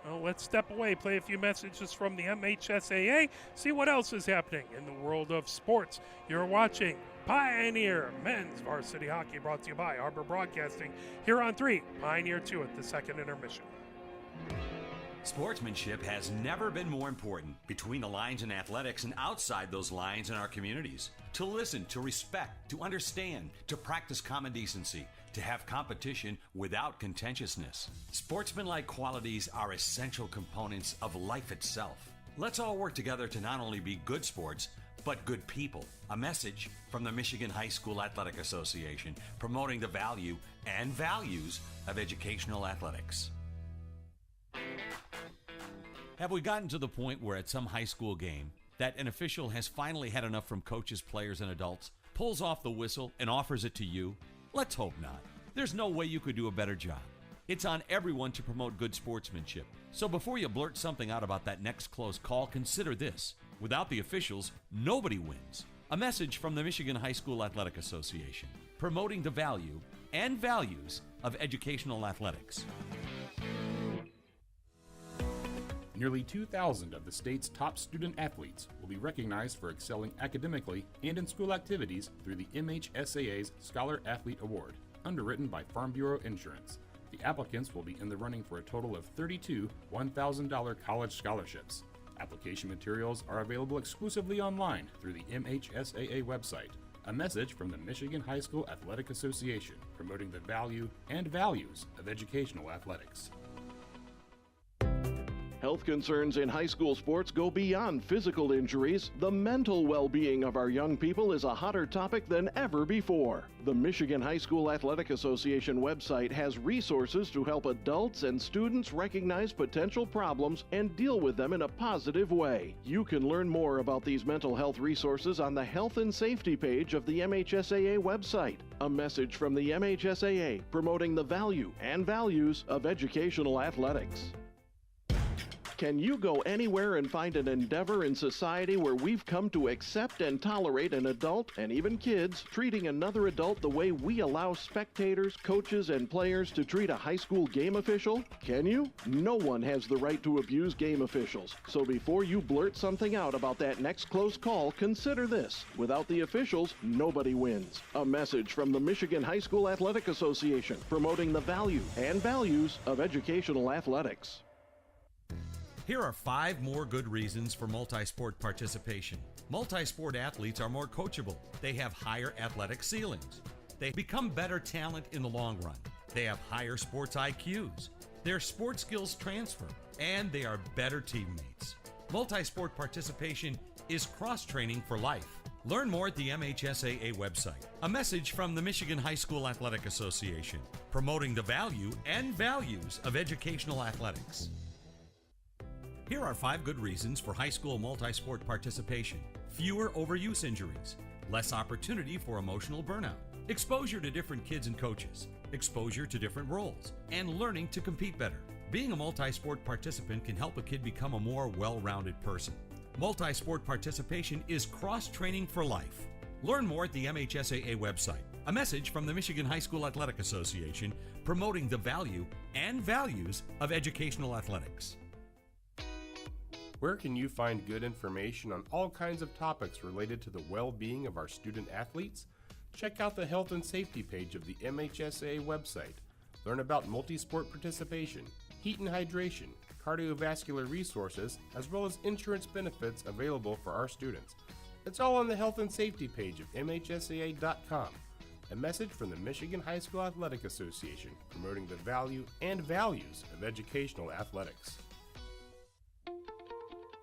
Well, let's step away, play a few messages from the MHSAA, see what else is happening in the world of sports. You're watching Pioneer Men's Varsity Hockey, brought to you by Arbor Broadcasting. Huron 3, Pioneer 2 at the second intermission. Sportsmanship has never been more important between the lines in athletics and outside those lines in our communities. To listen, to respect, to understand, to practice common decency, to have competition without contentiousness. Sportsmanlike qualities are essential components of life itself. Let's all work together to not only be good sports, but good people. A message from the Michigan High School Athletic Association, promoting the value and values of educational athletics. Have we gotten to the point where at some high school game that an official has finally had enough from coaches, players, and adults, pulls off the whistle, and offers it to you? Let's hope not. There's no way you could do a better job. It's on everyone to promote good sportsmanship. So before you blurt something out about that next close call, consider this. Without the officials, nobody wins. A message from the Michigan High School Athletic Association, promoting the value and values of educational athletics. Nearly 2,000 of the state's top student athletes will be recognized for excelling academically and in school activities through the MHSAA's Scholar Athlete Award, underwritten by Farm Bureau Insurance. The applicants will be in the running for a total of 32 $1,000 college scholarships. Application materials are available exclusively online through the MHSAA website. A message from the Michigan High School Athletic Association, promoting the value and values of educational athletics. Health concerns in high school sports go beyond physical injuries. The mental well-being of our young people is a hotter topic than ever before. The Michigan High School Athletic Association website has resources to help adults and students recognize potential problems and deal with them in a positive way. You can learn more about these mental health resources on the Health and Safety page of the MHSAA website. A message from the MHSAA promoting the value and values of educational athletics. Can you go anywhere and find an endeavor in society where we've come to accept and tolerate an adult, and even kids, treating another adult the way we allow spectators, coaches, and players to treat a high school game official? Can you? No one has the right to abuse game officials. So before you blurt something out about that next close call, consider this. Without the officials, nobody wins. A message from the Michigan High School Athletic Association, promoting the value and values of educational athletics. Here are 5 more good reasons for multi-sport participation. Multi-sport athletes are more coachable. They have higher athletic ceilings. They become better talent in the long run. They have higher sports IQs. Their sport skills transfer, and they are better teammates. Multi-sport participation is cross-training for life. Learn more at the MHSAA website. A message from the Michigan High School Athletic Association, promoting the value and values of educational athletics. Here are 5 good reasons for high school multi-sport participation. Fewer overuse injuries, less opportunity for emotional burnout, exposure to different kids and coaches, exposure to different roles, and learning to compete better. Being a multi-sport participant can help a kid become a more well-rounded person. Multi-sport participation is cross-training for life. Learn more at the MHSAA website. A message from the Michigan High School Athletic Association, promoting the value and values of educational athletics. Where can you find good information on all kinds of topics related to the well-being of our student athletes? Check out the Health and Safety page of the MHSAA website. Learn about multi-sport participation, heat and hydration, cardiovascular resources, as well as insurance benefits available for our students. It's all on the Health and Safety page of MHSAA.com. A message from the Michigan High School Athletic Association, promoting the value and values of educational athletics.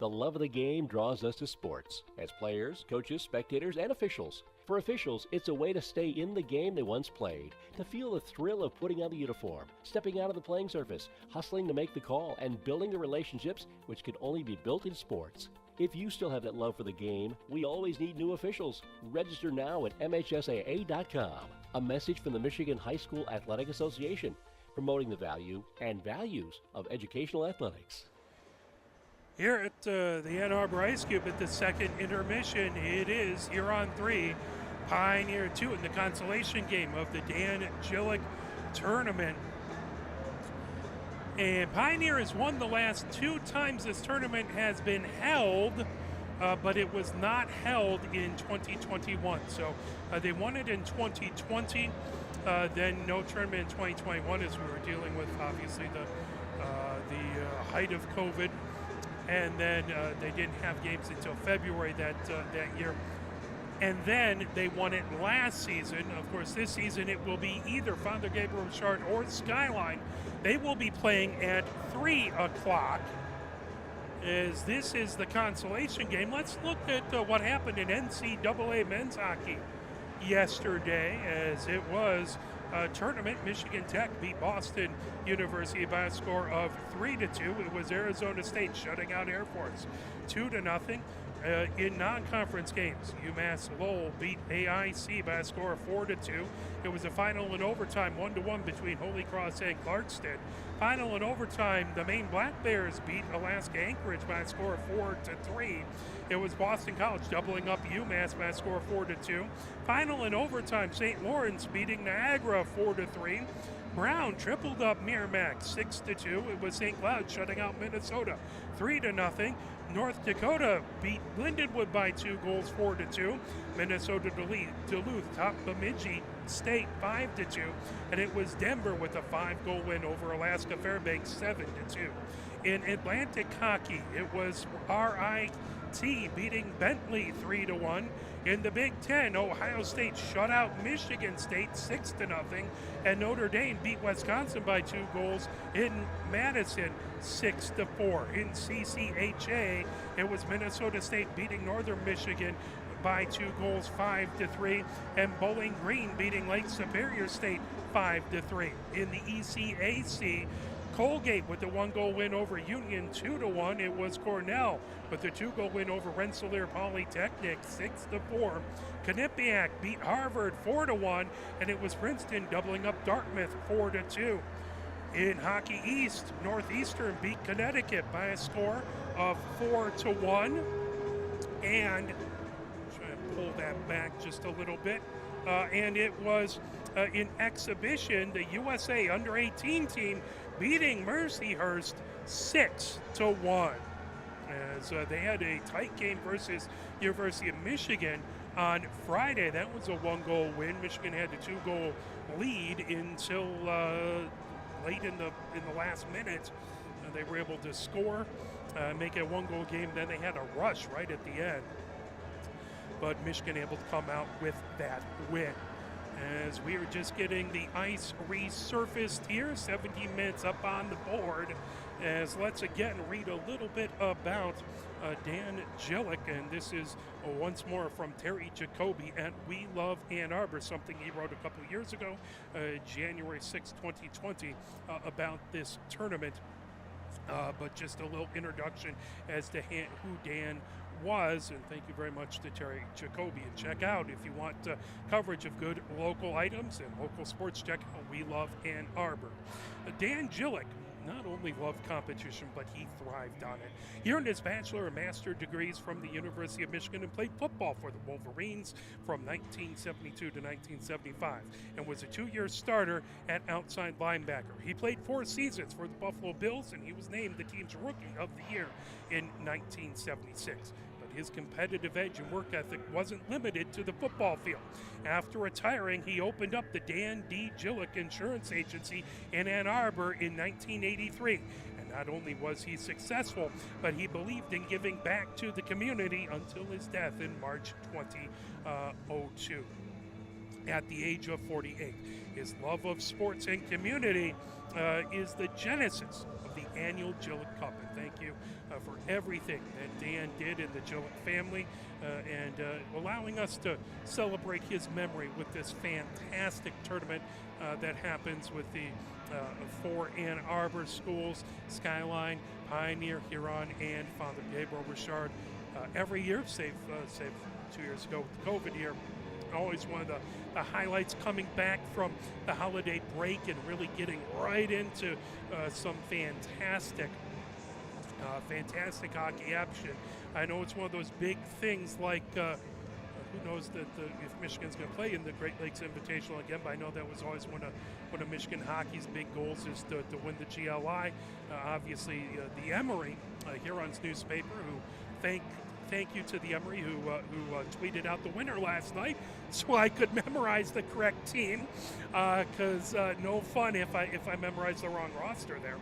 The love of the game draws us to sports, as players, coaches, spectators, and officials. For officials, it's a way to stay in the game they once played, to feel the thrill of putting on the uniform, stepping out of the playing surface, hustling to make the call, and building the relationships which can only be built in sports. If you still have that love for the game, we always need new officials. Register now at MHSAA.com. A message from the Michigan High School Athletic Association, promoting the value and values of educational athletics. Here at the Ann Arbor Ice Cube at the second intermission, it is Huron 3, Pioneer 2 in the consolation game of the Dan Jilek tournament. And Pioneer has won the last 2 times this tournament has been held, but it was not held in 2021. So they won it in 2020, then no tournament in 2021 as we were dealing with obviously the height of COVID. And then they didn't have games until February that year. And then they won it last season. Of course, this season it will be either Father Gabriel Richard or Skyline. They will be playing at 3 o'clock. As this is the consolation game, let's look at what happened in NCAA men's hockey yesterday, as it was a tournament. Michigan Tech beat Boston University by a score of 3-2. It was Arizona State shutting out Air Force 2-0. In non-conference games, UMass Lowell beat AIC by a score of 4-2. It was a final in overtime, 1-1 between Holy Cross and Clarkston. Final in overtime, the Maine Black Bears beat Alaska Anchorage by a score of 4-3. It was Boston College doubling up UMass by a score of 4-2. Final in overtime, St. Lawrence beating Niagara 4-3. Brown tripled up Merrimack 6-2. It was St. Cloud shutting out Minnesota 3-0. North Dakota beat Lindenwood by 2 goals 4-2. Minnesota Duluth topped Bemidji State 5-2. And it was Denver with a 5-goal win over Alaska Fairbanks 7-2. In Atlantic hockey, it was RIT beating Bentley 3-1. In the Big Ten, Ohio State shut out Michigan State 6-0, and Notre Dame beat Wisconsin by 2 goals in Madison 6-4. In CCHA, it was Minnesota State beating Northern Michigan by 2 goals 5-3, and Bowling Green beating Lake Superior State 5-3. In the ECAC, Colgate with the 1-goal win over Union 2-1. It was Cornell with the 2-goal win over Rensselaer Polytechnic 6-4. Quinnipiac beat Harvard 4-1, and it was Princeton doubling up Dartmouth 4-2. In Hockey East, Northeastern beat Connecticut by a score of 4-1. And try to pull that back just a little bit. And it was in exhibition, the USA under-18 team beating Mercyhurst 6-1. As they had a tight game versus University of Michigan on Friday. That was a 1-goal win. Michigan had a 2-goal lead until late in the last minute. They were able to score, make it a 1-goal game. Then they had a rush right at the end. But Michigan able to come out with that win. As we are just getting the ice resurfaced here, 17 minutes up on the board. As let's again read a little bit about Dan Jilek, and this is once more from Terry Jacoby at We Love Ann Arbor, something he wrote a couple years ago, January 6, 2020, about this tournament. But just a little introduction as to who Dan was, and thank you very much to Terry Jacoby. And check out, if you want coverage of good local items and local sports, check out We Love Ann Arbor. Dan Jilek not only loved competition, but he thrived on it. He earned his bachelor and master degrees from the University of Michigan and played football for the Wolverines from 1972 to 1975 and was a 2-year starter at outside linebacker. He played 4 seasons for the Buffalo Bills, and he was named the team's Rookie of the Year in 1976. His competitive edge and work ethic wasn't limited to the football field. After retiring, he opened up the Dan D. Jilek Insurance Agency in Ann Arbor in 1983. And not only was he successful, but he believed in giving back to the community until his death in March 2002. at the age of 48. His love of sports and community is the genesis of the annual Jilek Cup. And thank you for everything that Dan did in the Jilek family and allowing us to celebrate his memory with this fantastic tournament that happens with the 4 Ann Arbor schools, Skyline, Pioneer, Huron, and Father Gabriel Richard. Every year, save 2 years ago with the COVID year, always one of the highlights coming back from the holiday break and really getting right into some fantastic hockey action. I know it's one of those big things like who knows if Michigan's going to play in the Great Lakes Invitational again, but I know that was always one of Michigan hockey's big goals is to win the GLI. Obviously, the Emery, Huron's newspaper, who thank you to the Emery who tweeted out the winner last night so I could memorize the correct team because no fun if I memorize the wrong roster there.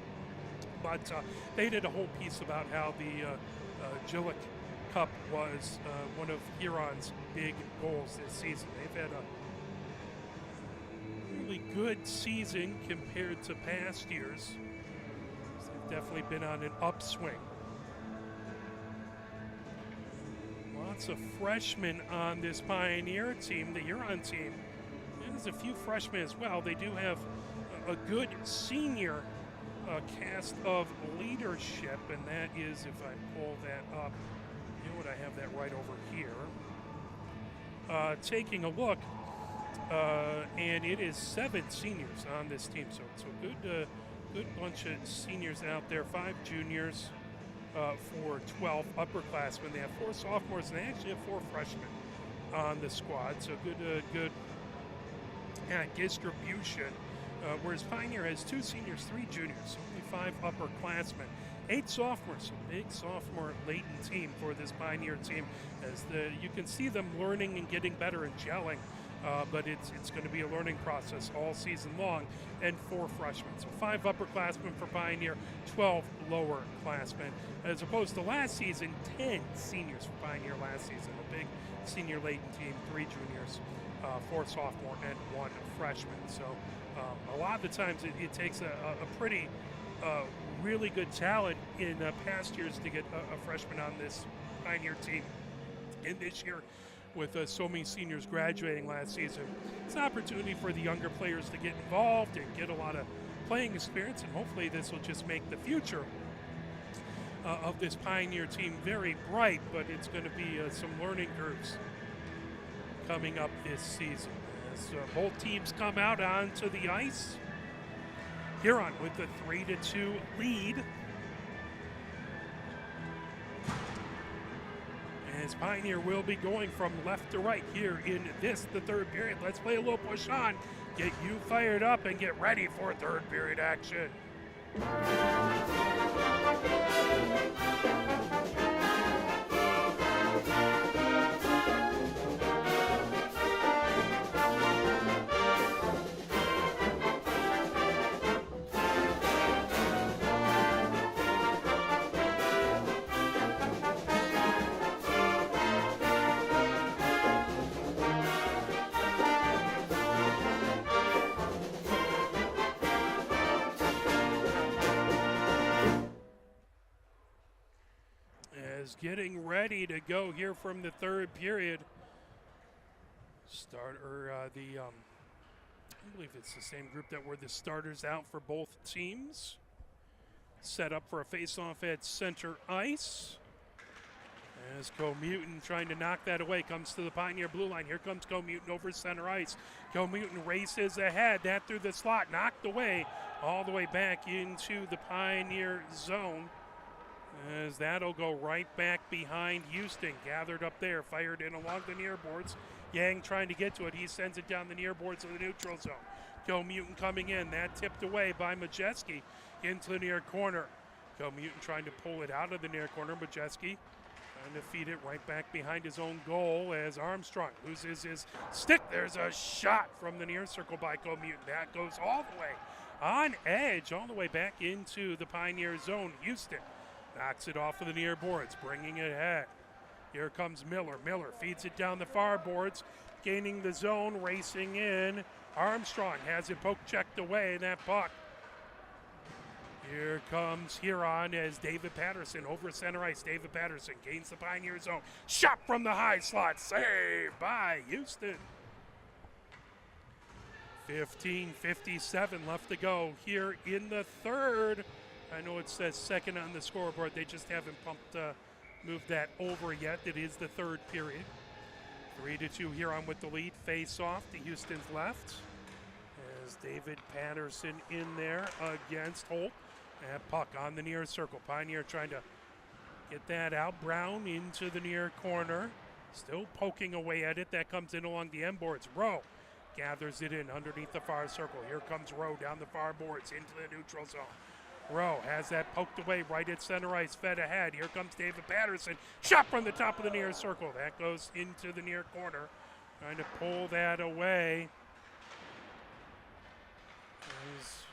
But they did a whole piece about how the Jilek Cup was one of Huron's big goals this season. They've had a really good season compared to past years. They've definitely been on an upswing. Lots of freshmen on this Pioneer team, the Huron team. There's a few freshmen as well. They do have a good senior cast of leadership, and that is, if I pull that up, you know what, I have that right over here. Taking a look, and it is 7 seniors on this team, so it's a good bunch of seniors out there, 5 juniors, for 12 upperclassmen. They have 4 sophomores, and they actually have 4 freshmen on the squad, so good distribution. Whereas Pioneer has 2 seniors, 3 juniors, only 5 upperclassmen, 8 sophomores, so big sophomore latent team for this Pioneer team. As you can see them learning and getting better and gelling, but it's going to be a learning process all season long. And 4 freshmen, so 5 upperclassmen for Pioneer, 12 lowerclassmen, as opposed to last season, 10 seniors for Pioneer last season. A big senior latent team, 3 juniors, 4 sophomore, and 1 freshman. So. A lot of the times it takes a pretty really good talent in past years to get a freshman on this Pioneer team. And this year, with so many seniors graduating last season, it's an opportunity for the younger players to get involved and get a lot of playing experience, and hopefully this will just make the future of this Pioneer team very bright, but it's going to be some learning curves coming up this season. As both teams come out onto the ice, Huron with the 3-2 lead. As Pioneer will be going from left to right here in this, the third period. Let's play a little push on, get you fired up, and get ready for third period action. Getting ready to go here from the third period. I believe it's the same group that were the starters out for both teams. Set up for a face-off at center ice. As Comuton trying to knock that away, comes to the Pioneer blue line. Here comes Comuton over center ice. Comuton races ahead, that through the slot, knocked away, all the way back into the Pioneer zone. As that'll go right back behind Houston. Gathered up there, fired in along the near boards. Yang trying to get to it. He sends it down the near boards of the neutral zone. Comuton coming in. That tipped away by Majeski into the near corner. Comuton trying to pull it out of the near corner. Majeski trying to feed it right back behind his own goal as Armstrong loses his stick. There's a shot from the near circle by Comuton. That goes all the way on edge, all the way back into the Pioneer zone. Houston knocks it off of the near boards, bringing it ahead. Here comes Miller. Miller feeds it down the far boards, gaining the zone, racing in. Armstrong has it poke checked away, that puck. Here comes Huron as David Patterson over center ice. David Patterson gains the Pioneer zone. Shot from the high slot. Saved by Houston. 15:57 left to go here in the third. I know it says second on the scoreboard. They just haven't moved that over yet. It is the third period. 3-2 Huron with the lead. Face off to Houston's left. As David Patterson in there against Holt. And puck on the near circle. Pioneer trying to get that out. Brown into the near corner. Still poking away at it. That comes in along the end boards. Rowe gathers it in underneath the far circle. Here comes Rowe down the far boards into the neutral zone. Rowe has that poked away right at center ice, fed ahead. Here comes David Patterson. Shot from the top of the near circle. That goes into the near corner. Trying to pull that away. As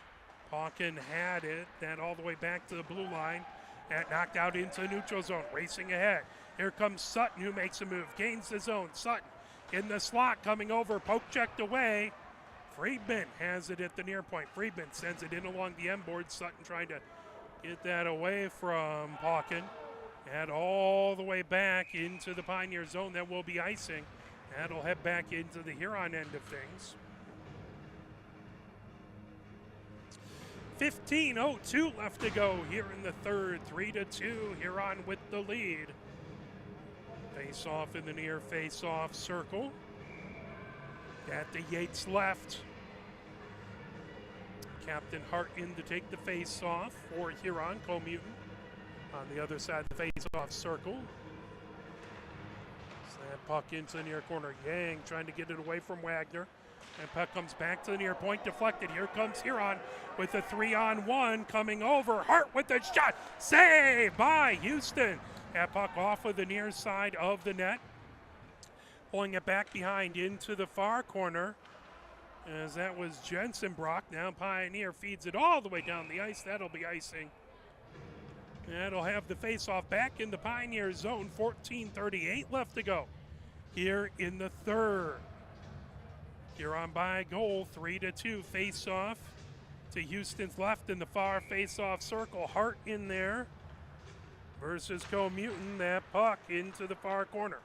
Pauken had it. That all the way back to the blue line. That knocked out into the neutral zone. Racing ahead. Here comes Sutton, who makes a move. Gains the zone. Sutton in the slot coming over. Poke checked away. Friedman has it at the near point. Friedman sends it in along the end board. Sutton trying to get that away from Pauken. And all the way back into the Pioneer zone. That will be icing. That'll head back into the Huron end of things. 15:02 left to go here in the third. 3-2, Huron with the lead. Face off in the near face off circle. At the Yates left. Captain Hart in to take the face off for Huron. Comuton on the other side of the face off circle. Slam puck into the near corner. Yang trying to get it away from Wagner. And puck comes back to the near point, deflected. Here comes Huron with a 3-on-1 coming over. Hart with the shot. Saved by Houston. That puck off of the near side of the net. Pulling it back behind into the far corner. As that was Jensen Brock. Now Pioneer feeds it all the way down the ice. That'll be icing. That'll have the face-off back in the Pioneer zone. 14:38 left to go here in the third. Huron by goal, 3-2 face-off to Houston's left in the far face-off circle. Hart in there versus Comuton. That puck into the far corner.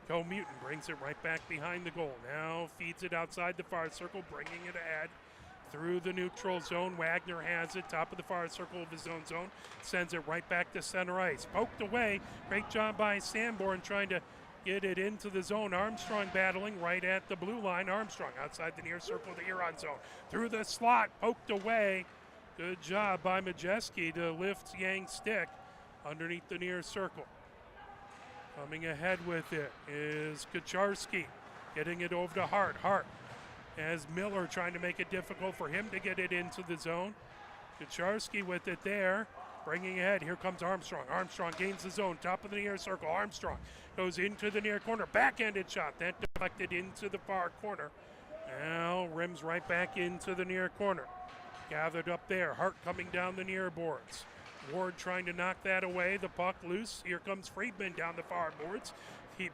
Comuton brings it right back behind the goal. Now feeds it outside the far circle, bringing it ahead through the neutral zone. Wagner has it, top of the far circle of his own zone. Sends it right back to center ice. Poked away. Great job by Sanborn trying to get it into the zone. Armstrong battling right at the blue line. Armstrong outside the near circle of the Huron zone. Through the slot, poked away. Good job by Majeski to lift Yang's stick underneath the near circle. Coming ahead with it is Kucharski, getting it over to Hart. Hart as Miller trying to make it difficult for him to get it into the zone. Kucharski with it there, bringing ahead. Here comes Armstrong. Armstrong gains the zone, top of the near circle. Armstrong goes into the near corner, backhanded shot. That deflected into the far corner. Now rims right back into the near corner. Gathered up there. Hart coming down the near boards. Ward trying to knock that away. The puck loose. Here comes Friedman down the far boards.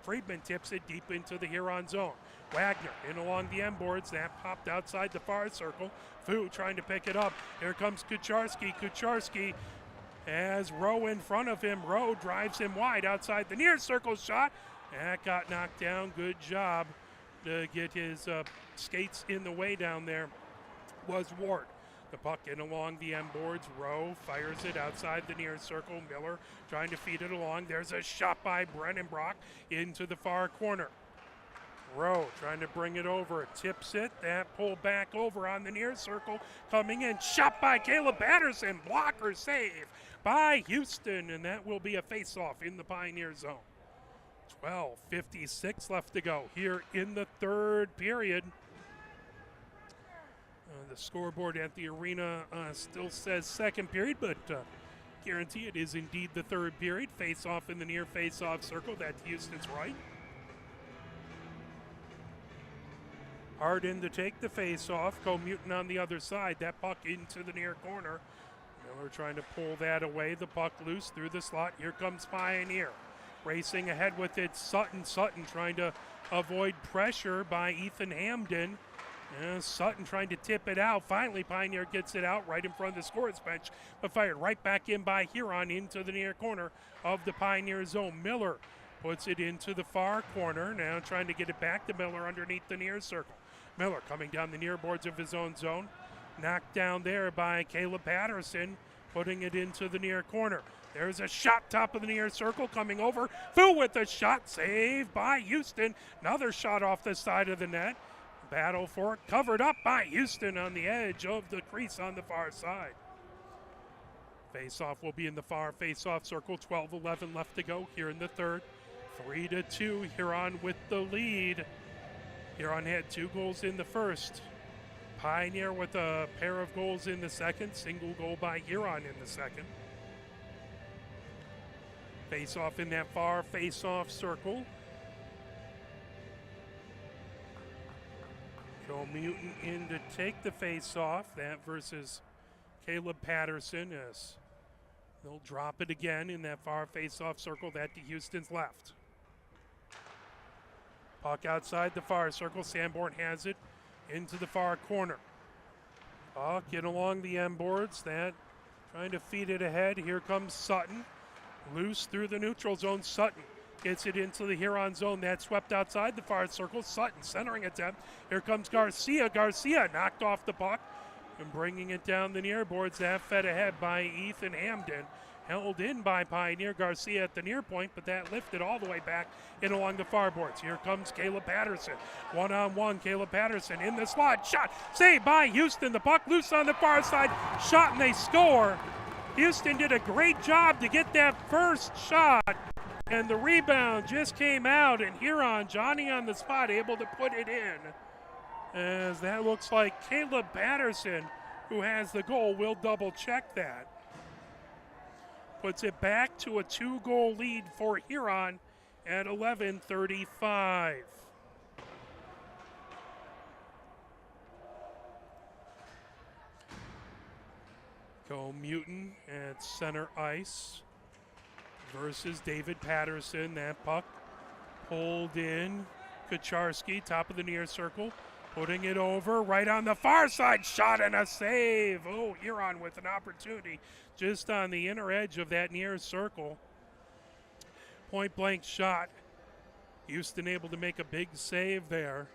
Friedman tips it deep into the Huron zone. Wagner in along the end boards. That popped outside the far circle. Fu trying to pick it up. Here comes Kucharski. Kucharski has Rowe in front of him. Rowe drives him wide outside the near circle shot. That got knocked down. Good job to get his skates in the way down there was Ward. The puck in along the end boards. Rowe fires it outside the near circle. Miller trying to feed it along. There's a shot by Brennan Brock into the far corner. Rowe trying to bring it over. Tips it. That pulled back over on the near circle. Coming in. Shot by Caleb Patterson. Blocker save by Houston. And that will be a face-off in the Pioneer zone. 12:56 left to go here in the third period. The scoreboard at the arena still says second period, but guarantee it is indeed the third period. Face-off in the near face-off circle. That's Houston's right. Hard in to take the face-off. Comuton on the other side. That puck into the near corner. Miller trying to pull that away. The puck loose through the slot. Here comes Pioneer. Racing ahead with it, Sutton. Sutton trying to avoid pressure by Ethan Hamden. And Sutton trying to tip it out. Finally, Pioneer gets it out right in front of the scorer's bench, but fired right back in by Huron into the near corner of the Pioneer zone. Miller puts it into the far corner. Now trying to get it back to Miller underneath the near circle. Miller coming down the near boards of his own zone. Knocked down there by Caleb Patterson, putting it into the near corner. There's a shot top of the near circle coming over. Fu with a shot, saved by Houston. Another shot off the side of the net. Battle for it, covered up by Houston on the edge of the crease on the far side. Face-off will be in the far face-off circle. 12-11 left to go here in the third. 3-2, Huron with the lead. Huron had 2 goals in the first. Pioneer with a pair of goals in the second. Single goal by Huron in the second. Face-off in that far face-off circle. Joe Mutant in to take the face-off. That versus Caleb Patterson, as they'll drop it again in that far face-off circle. That to Houston's left. Puck outside the far circle. Sanborn has it into the far corner. Puck in along the end boards. That trying to feed it ahead. Here comes Sutton. Loose through the neutral zone. Sutton gets it into the Huron zone. That swept outside the far circle. Sutton centering attempt. Here comes Garcia. Garcia knocked off the puck and bringing it down the near boards. That fed ahead by Ethan Hamden. Held in by Pioneer. Garcia at the near point, but that lifted all the way back in along the far boards. Here comes Caleb Patterson. One-on-one, Caleb Patterson in the slot. Shot saved by Houston. The puck loose on the far side. Shot and they score. Houston did a great job to get that first shot. And the rebound just came out, and Huron, Johnny on the spot, able to put it in. As that looks like Caleb Patterson, who has the goal, will double check that. Puts it back to a 2-goal lead for Huron at 11:35. Go Mutant at center ice versus David Patterson. That puck pulled in. Kucharski, top of the near circle, putting it over right on the far side. Shot and a save. Oh, Huron with an opportunity just on the inner edge of that near circle. Point blank shot. Houston able to make a big save there.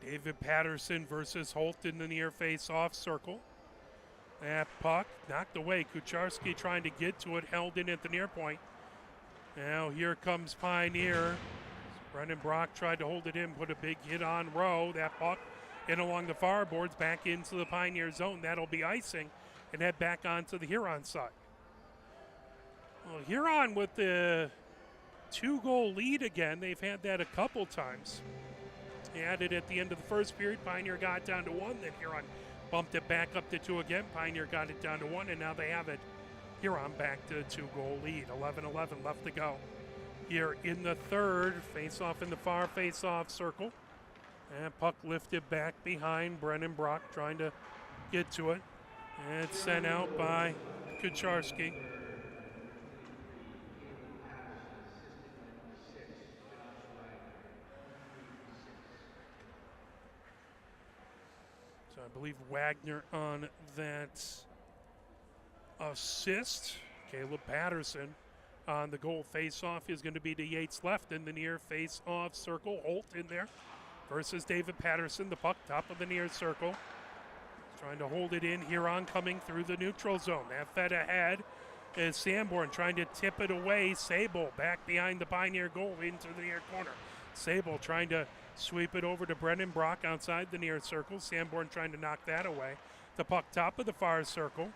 David Patterson versus Holt in the near face-off circle. That puck knocked away. Kucharski trying to get to it, held in at the near point. Now here comes Pioneer. Brendan Brock tried to hold it in, put a big hit on Rowe. That puck in along the far boards, back into the Pioneer zone. That'll be icing and head back onto the Huron side. Well, Huron with the 2-goal lead again. They've had that a couple times. They had it at the end of the first period. Pioneer got down to 1. Then Huron bumped it back up to 2 again. Pioneer got it down to 1, and now they have it. Huron back to a 2-goal lead. 11-11 left to go. Here in the third, face-off in the far face-off circle. And puck lifted back behind Brennan Brock, trying to get to it. And it's sent out by Kucharski. So I believe Wagner on that assist. Caleb Patterson on the goal face-off is going to be to Yates left in the near face-off circle. Holt in there versus David Patterson. The puck top of the near circle. Trying to hold it in. Huron coming through the neutral zone. That fed ahead is Sanborn trying to tip it away. Sable back behind the Pioneer goal into the near corner. Sable trying to sweep it over to Brendan Brock outside the near circle. Sanborn trying to knock that away. The puck top of the far circle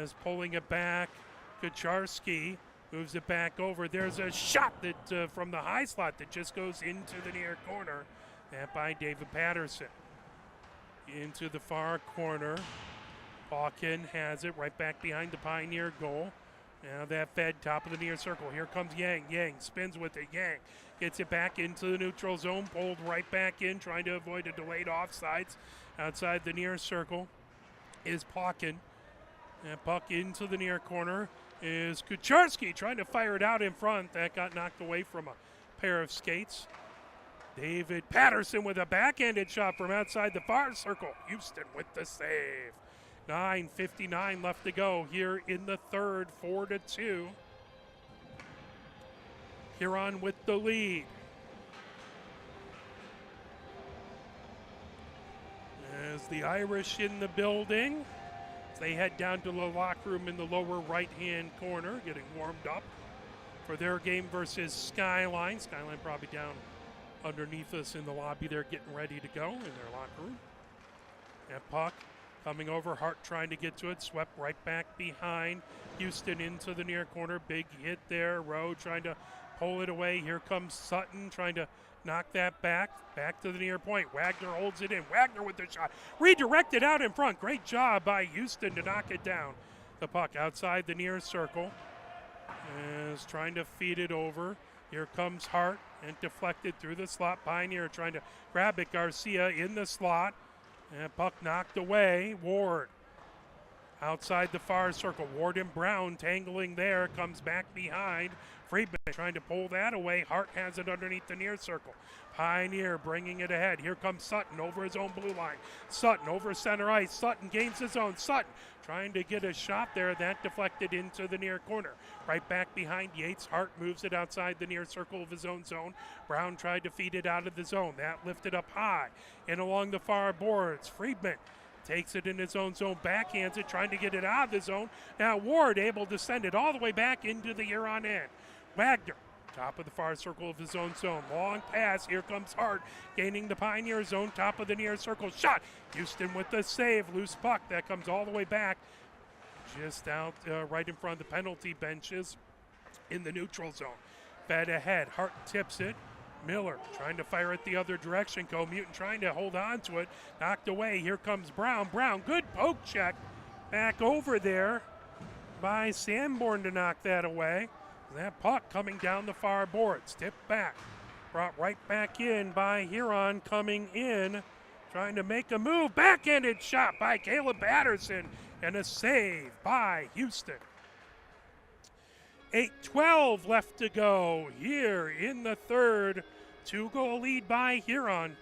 is pulling it back. Kucharski moves it back over. There's a shot that from the high slot that just goes into the near corner. That by David Patterson. Into the far corner. Hawken has it right back behind the Pioneer goal. Now that fed top of the near circle. Here comes Yang. Yang spins with it. Yang gets it back into the neutral zone. Pulled right back in, trying to avoid a delayed offsides. Outside the near circle is Hawken. And puck into the near corner. is Kucharski trying to fire it out in front. That got knocked away from a pair of skates. David Patterson with a backhanded shot from outside the far circle. Houston with the save. 9:59 left to go here in the third, 4-2. Huron with the lead. As the Irish in the building, as they head down to the locker room in the lower right-hand corner, getting warmed up for their game versus Skyline. Skyline probably down underneath us in the lobby. They're getting ready to go in their locker room. And puck coming over, Hart trying to get to it, swept right back behind Houston into the near corner. Big hit there. Rowe trying to pull it away. Here comes Sutton trying to knock that back to the near point. Wagner holds it in. Wagner with the shot. Redirected out in front. Great job by Houston to knock it down. The puck outside the near circle is trying to feed it over. Here comes Hart and deflected through the slot. Pioneer trying to grab it. Garcia in the slot. And puck knocked away. Ward outside the far circle. Ward and Brown tangling there. Comes back behind. Friedman trying to pull that away. Hart has it underneath the near circle. Pioneer bringing it ahead. Here comes Sutton over his own blue line. Sutton over center ice. Sutton gains his own. Sutton trying to get a shot there. That deflected into the near corner. Right back behind Yates. Hart moves it outside the near circle of his own zone. Brown tried to feed it out of the zone. That lifted up high and along the far boards. Friedman takes it in his own zone, backhands it, trying to get it out of the zone. Now Ward able to send it all the way back into the Huron end. Wagner, top of the far circle of his own zone. Long pass, here comes Hart, gaining the Pioneer zone, top of the near circle. Shot, Houston with the save, loose puck. That comes all the way back, just out right in front of the penalty benches in the neutral zone. Fed ahead, Hart tips it. Miller trying to fire it the other direction. Mutant trying to hold on to it. Knocked away. Here comes Brown. Brown, good poke check. Back over there by Sanborn to knock that away. That puck coming down the far boards. Tipped back. Brought right back in by Huron coming in. Trying to make a move. Backhanded shot by Caleb Patterson. And a save by Houston. 8:12 left to go here in the third. 2-goal lead by Huron.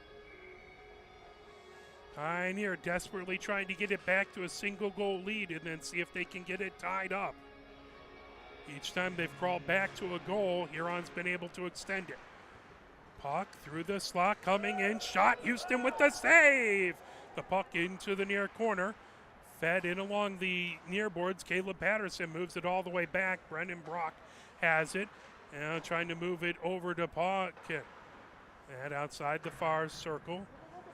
Pioneer desperately trying to get it back to a single-goal lead and then see if they can get it tied up. Each time they've crawled back to a goal, Huron's been able to extend it. Puck through the slot, coming in, shot. Houston with the save. The puck into the near corner. Fed in along the near boards. Caleb Patterson moves it all the way back. Brendan Brock has it. Now trying to move it over to Potkin. And outside the far circle.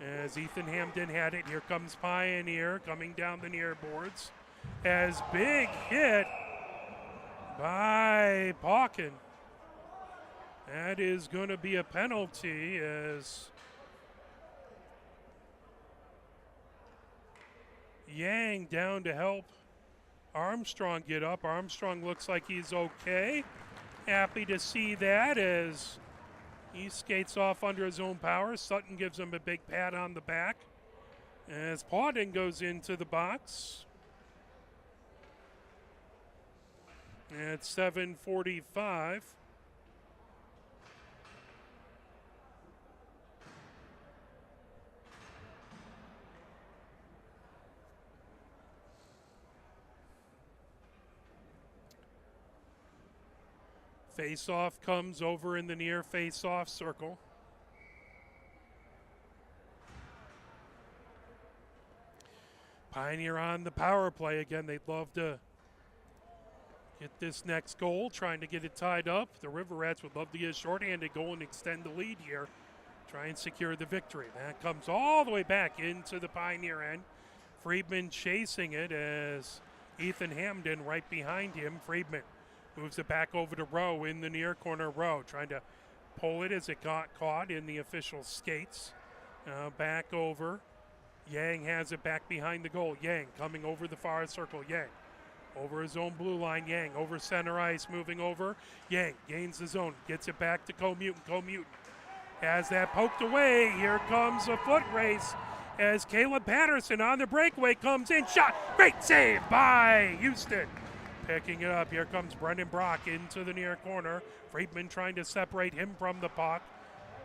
As Ethan Hamden had it. Here comes Pioneer coming down the near boards. As big hit by Potkin. That is going to be a penalty as Yang down to help Armstrong get up. Armstrong looks like he's okay. Happy to see that as he skates off under his own power. Sutton gives him a big pat on the back as Pawden goes into the box. At 7:45. Face-off comes over in the near face-off circle. Pioneer on the power play again. They'd love to get this next goal, trying to get it tied up. The River Rats would love to get a shorthanded goal and extend the lead here. Try and secure the victory. That comes all the way back into the Pioneer end. Friedman chasing it as Ethan Hamden right behind him. Friedman moves it back over to Rowe in the near corner. Rowe trying to pull it as it got caught in the official skates. Back over. Yang has it back behind the goal. Yang coming over the far circle. Yang over his own blue line. Yang over center ice, moving over. Yang gains the zone, gets it back to Mutant. Mutant has that poked away. Here comes a foot race as Caleb Patterson on the breakaway comes in. Shot. Great save by Houston. Picking it up. Here comes Brendan Brock into the near corner. Friedman trying to separate him from the puck.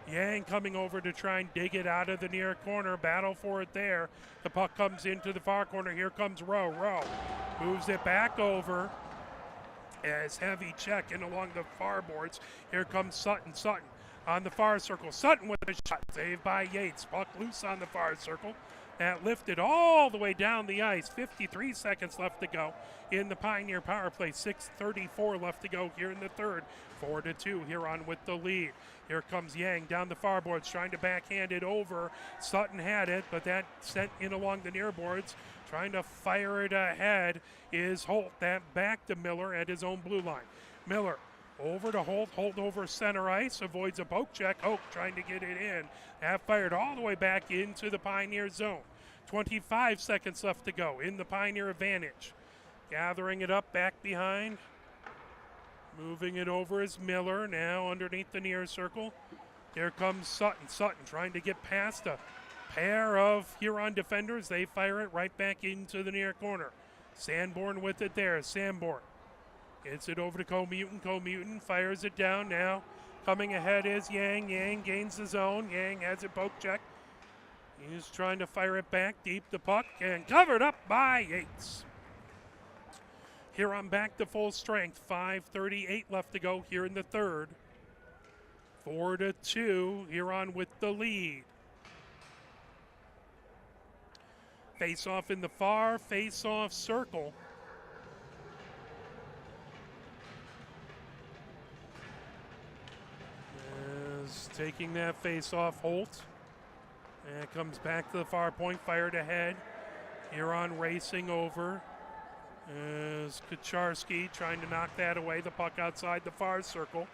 Yang coming over to try and dig it out of the near corner. Battle for it there. The puck comes into the far corner. Here comes Rowe. Rowe moves it back over as heavy check in along the far boards. Here comes Sutton. Sutton on the far circle. Sutton with a shot. Saved by Yates. Puck loose on the far circle. That lifted all the way down the ice. 53 seconds left to go in the Pioneer power play. 6:34 left to go here in the third. 4-2, Huron with the lead. Here comes Yang down the far boards, trying to backhand it over. Sutton had it, but that sent in along the near boards. Trying to fire it ahead is Holt. That back to Miller at his own blue line. Miller over to Holt. Holt over center ice, avoids a poke check. Holt trying to get it in. That fired all the way back into the Pioneer zone. 25 seconds left to go in the Pioneer advantage. Gathering it up back behind. Moving it over is Miller, now underneath the near circle. Here comes Sutton. Sutton trying to get past a pair of Huron defenders. They fire it right back into the near corner. Sanborn with it there. Sanborn gets it over to Comutin. Comutin fires it down now. Coming ahead is Yang. Yang gains the zone. Yang has it poke check. He's trying to fire it back deep the puck and covered up by Yates. Huron back to full strength. 5:38 left to go here in the third. 4-2, Huron with the lead. Face-off in the far face-off circle. Is taking that face-off, Holt. And it comes back to the far point, fired ahead. Huron racing over. As Kucharski trying to knock that away. The puck outside the far circle.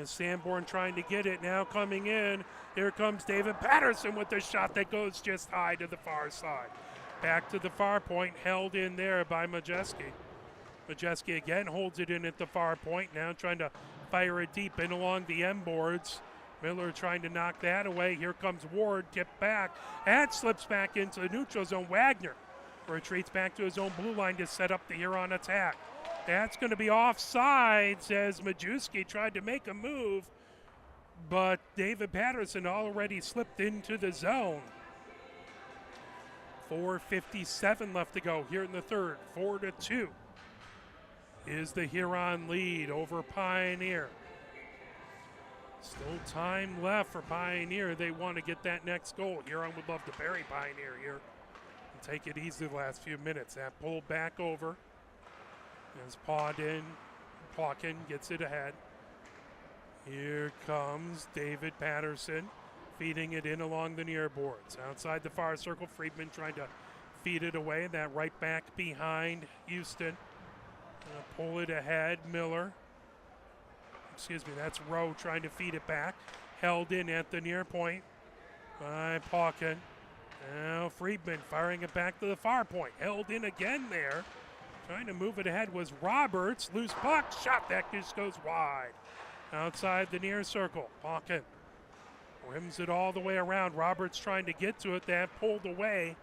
As Sanborn trying to get it. Now coming in. Here comes David Patterson with the shot that goes just high to the far side. Back to the far point. Held in there by Majeski. Majeski again holds it in at the far point. Now trying to fire it deep in along the end boards. Miller trying to knock that away. Here comes Ward. Tipped back. And slips back into the neutral zone. Wagner retreats back to his own blue line to set up the Huron attack. That's going to be offsides as Majewski tried to make a move, but David Patterson already slipped into the zone. 4:57 left to go here in the third. 4-2 is the Huron lead over Pioneer. Still time left for Pioneer. They want to get that next goal. Huron would love to bury Pioneer here. Take it easy the last few minutes. That pulled back over as Pawkin gets it ahead. Here comes David Patterson feeding it in along the near boards. Outside the far circle, Friedman trying to feed it away. That right back behind Houston. Pull it ahead, Miller. That's Rowe trying to feed it back. Held in at the near point by Pawkin. Now Friedman firing it back to the far point. Held in again there. Trying to move it ahead was Roberts. Loose puck. Shot that just goes wide. Outside the near circle. Pawkin rims it all the way around. Roberts trying to get to it. That pulled away.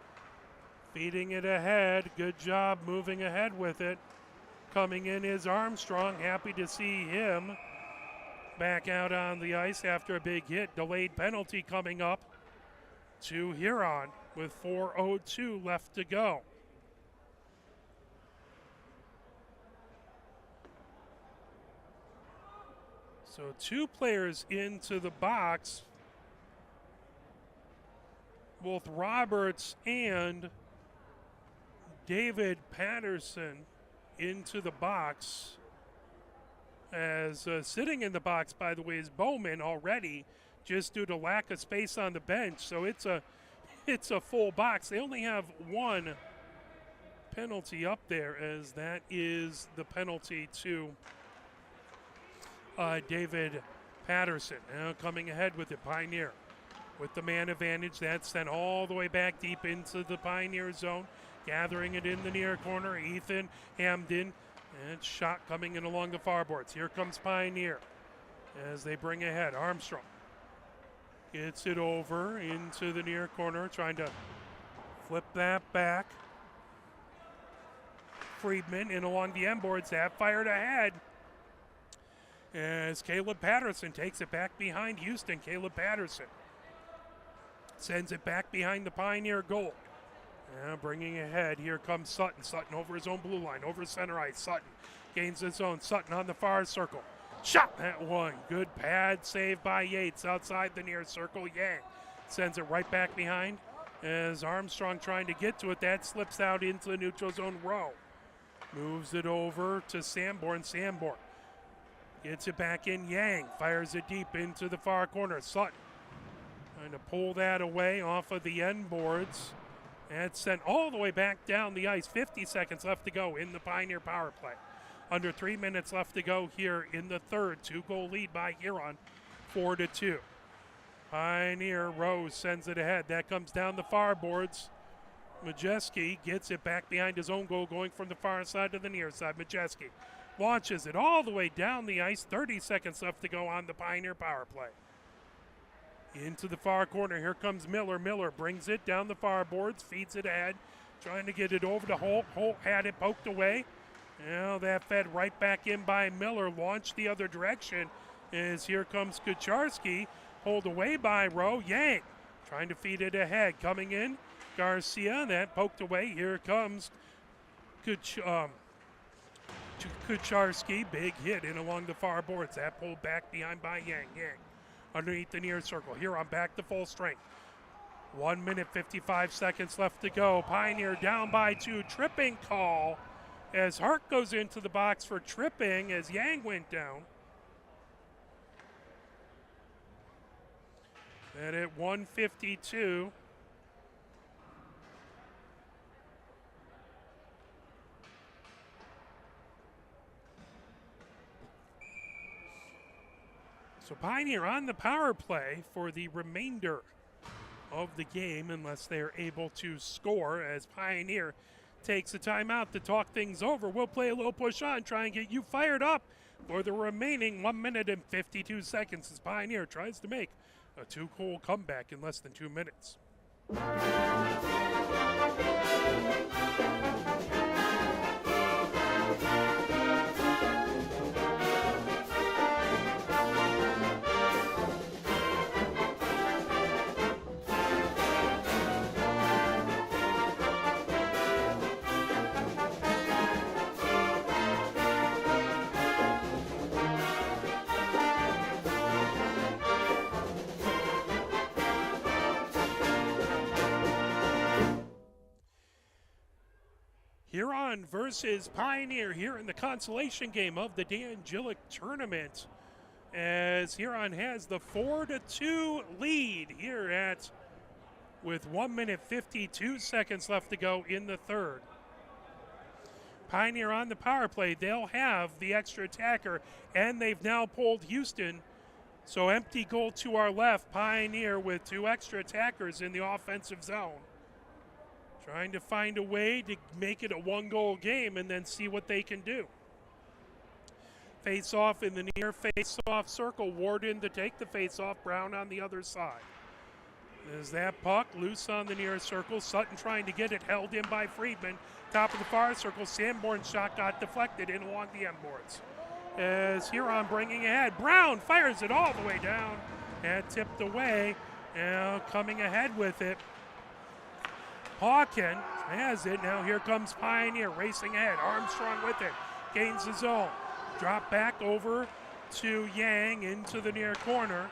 Feeding it ahead. Good job moving ahead with it. Coming in is Armstrong. Happy to see him back out on the ice after a big hit. Delayed penalty coming up to Huron with 4:02 left to go. So two players into the box, both Roberts and David Patterson into the box. As sitting in the box, by the way, is Bowman already, just due to lack of space on the bench. So it's a full box. They only have one penalty up there, as that is the penalty to David Patterson. Now coming ahead with it, Pioneer with the man advantage. That's sent all the way back deep into the Pioneer zone. Gathering it in the near corner, Ethan Hamden. And shot coming in along the far boards. Here comes Pioneer as they bring ahead. Armstrong gets it over into the near corner, trying to flip that back. Friedman in along the end boards. That fired ahead as Caleb Patterson takes it back behind Houston. Caleb Patterson sends it back behind the Pioneer goal. Now bringing ahead, here comes Sutton. Sutton over his own blue line, over center ice. Sutton gains his own. Sutton on the far circle. Shot that one. Good pad save by Yates outside the near circle. Yang sends it right back behind as Armstrong trying to get to it. That slips out into the neutral zone. Rowe moves it over to Sanborn. Sanborn gets it back in. Yang fires it deep into the far corner. Sutton trying to pull that away off of the end boards. And sent all the way back down the ice. 50 seconds left to go in the Pioneer power play. Under 3 minutes left to go here in the third. 2-goal lead by Huron, 4-2. Pioneer Rose sends it ahead. That comes down the far boards. Majeski gets it back behind his own goal, going from the far side to the near side. Majeski launches it all the way down the ice. 30 seconds left to go on the Pioneer power play. Into the far corner, here comes Miller. Miller brings it down the far boards, feeds it ahead, trying to get it over to Holt. Holt had it poked away. Now that fed right back in by Miller, launched the other direction as here comes Kucharski, pulled away by Rowe. Yang trying to feed it ahead, coming in. Garcia, that poked away. Here comes Kucharski, big hit in along the far boards. That pulled back behind by Yang. Yang underneath the near circle. Huron back to full strength. 1 minute, 55 seconds left to go. Pioneer down by 2. Tripping call as Hart goes into the box for tripping as Yang went down. And at 1:52. So Pioneer on the power play for the remainder of the game unless they're able to score as Pioneer takes a timeout to talk things over. We'll play a little push on, try and get you fired up for the remaining 1 minute and 52 seconds as Pioneer tries to make a 2-goal comeback in less than 2 minutes. Huron versus Pioneer here in the consolation game of the Dan Jilek tournament as Huron has the 4-2 lead here with 1 minute 52 seconds left to go in the third. Pioneer on the power play, they'll have the extra attacker and they've now pulled Houston. So empty goal to our left, Pioneer with 2 extra attackers in the offensive zone. Trying to find a way to make it a 1-goal game and then see what they can do. Face off in the near face-off circle. Warden to take the face-off. Brown on the other side. There's that puck loose on the near circle. Sutton trying to get it, held in by Friedman. Top of the far circle. Sanborn's shot got deflected in along the end boards. As Huron bringing ahead. Brown fires it all the way down and tipped away. Now coming ahead with it. Hawken has it. Now here comes Pioneer racing ahead. Armstrong with it. Gains his own. Drop back over to Yang into the near corner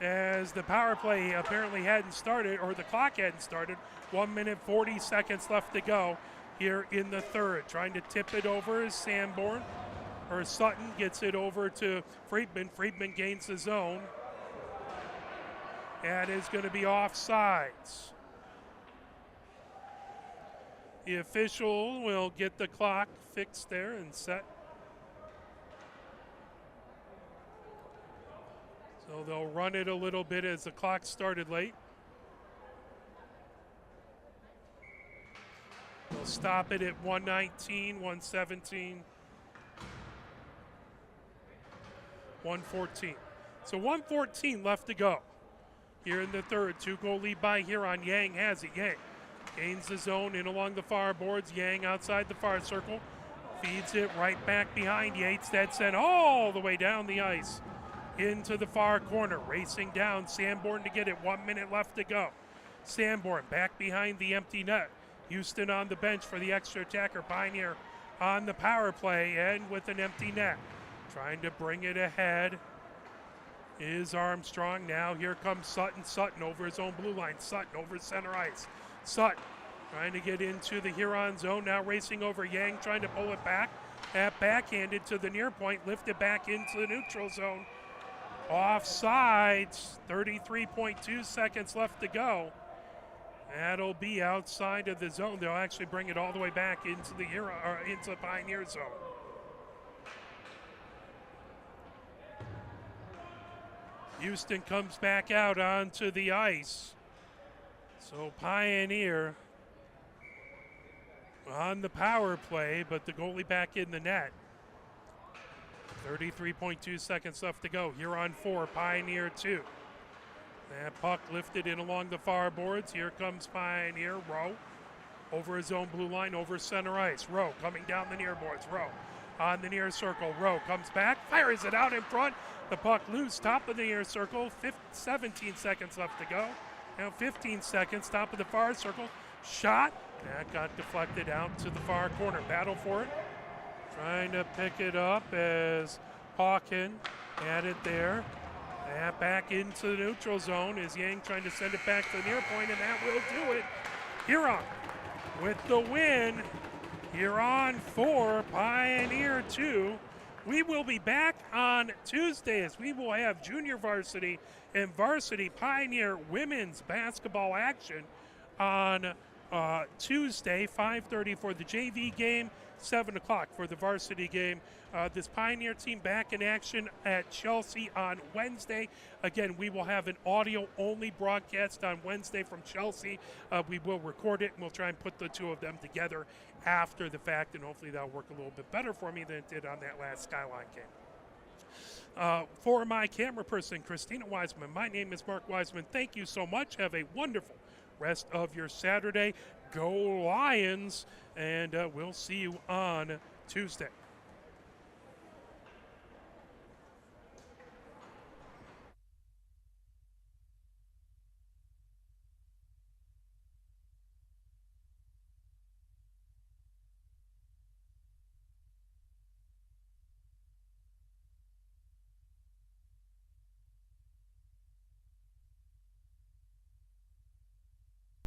as the power play apparently hadn't started, or the clock hadn't started. 1 minute 40 seconds left to go here in the third. Trying to tip it over is Sanborn, or Sutton gets it over to Friedman. Friedman gains his own. That is going to be offsides. The official will get the clock fixed there and set. So they'll run it a little bit as the clock started late. They'll stop it at 119, 117, 114. So 114 left to go here in the third. 2-goal lead by Huron. Yang has it. Yang Gains the zone in along the far boards. Yang outside the far circle. Feeds it right back behind Yates. That's sent all the way down the ice into the far corner. Racing down. Sanborn to get it. 1 minute left to go. Sanborn back behind the empty net. Houston on the bench for the extra attacker. Pioneer on the power play and with an empty net. Trying to bring it ahead is Armstrong. Now here comes Sutton. Sutton over his own blue line. Sutton over center ice. Sutton trying to get into the Huron zone. Now racing over Yang, trying to pull it back. That backhanded to the near point. Lifted back into the neutral zone. Offsides. 33.2 seconds left to go. That'll be outside of the zone. They'll actually bring it all the way back into the into the Pioneer zone. Houston comes back out onto the ice. So Pioneer on the power play, but the goalie back in the net. 33.2 seconds left to go. Huron 4, Pioneer 2. That puck lifted in along the far boards. Here comes Pioneer. Rowe over his own blue line, over center ice. Rowe coming down the near boards. Rowe on the near circle. Rowe comes back, fires it out in front. The puck loose, top of the near circle. 17 seconds left to go. Now 15 seconds, top of the far circle. Shot. That got deflected out to the far corner. Battle for it. Trying to pick it up as Hawken had it there. And back into the neutral zone is Yang trying to send it back to the near point, and that will do it. Huron with the win. Huron 4, Pioneer 2. We will be back on Tuesday as we will have junior varsity and varsity Pioneer women's basketball action on Tuesday, 5:30 for the JV game, 7 o'clock for the varsity game. This Pioneer team back in action at Chelsea on Wednesday. Again, we will have an audio-only broadcast on Wednesday from Chelsea. We will record it, and we'll try and put the two of them together after the fact, and hopefully that'll work a little bit better for me than it did on that last Skyline game. For my camera person, Christina Wiseman, my name is Mark Wiseman. Thank you so much. Have a wonderful rest of your Saturday. Go Lions, and we'll see you on Tuesday.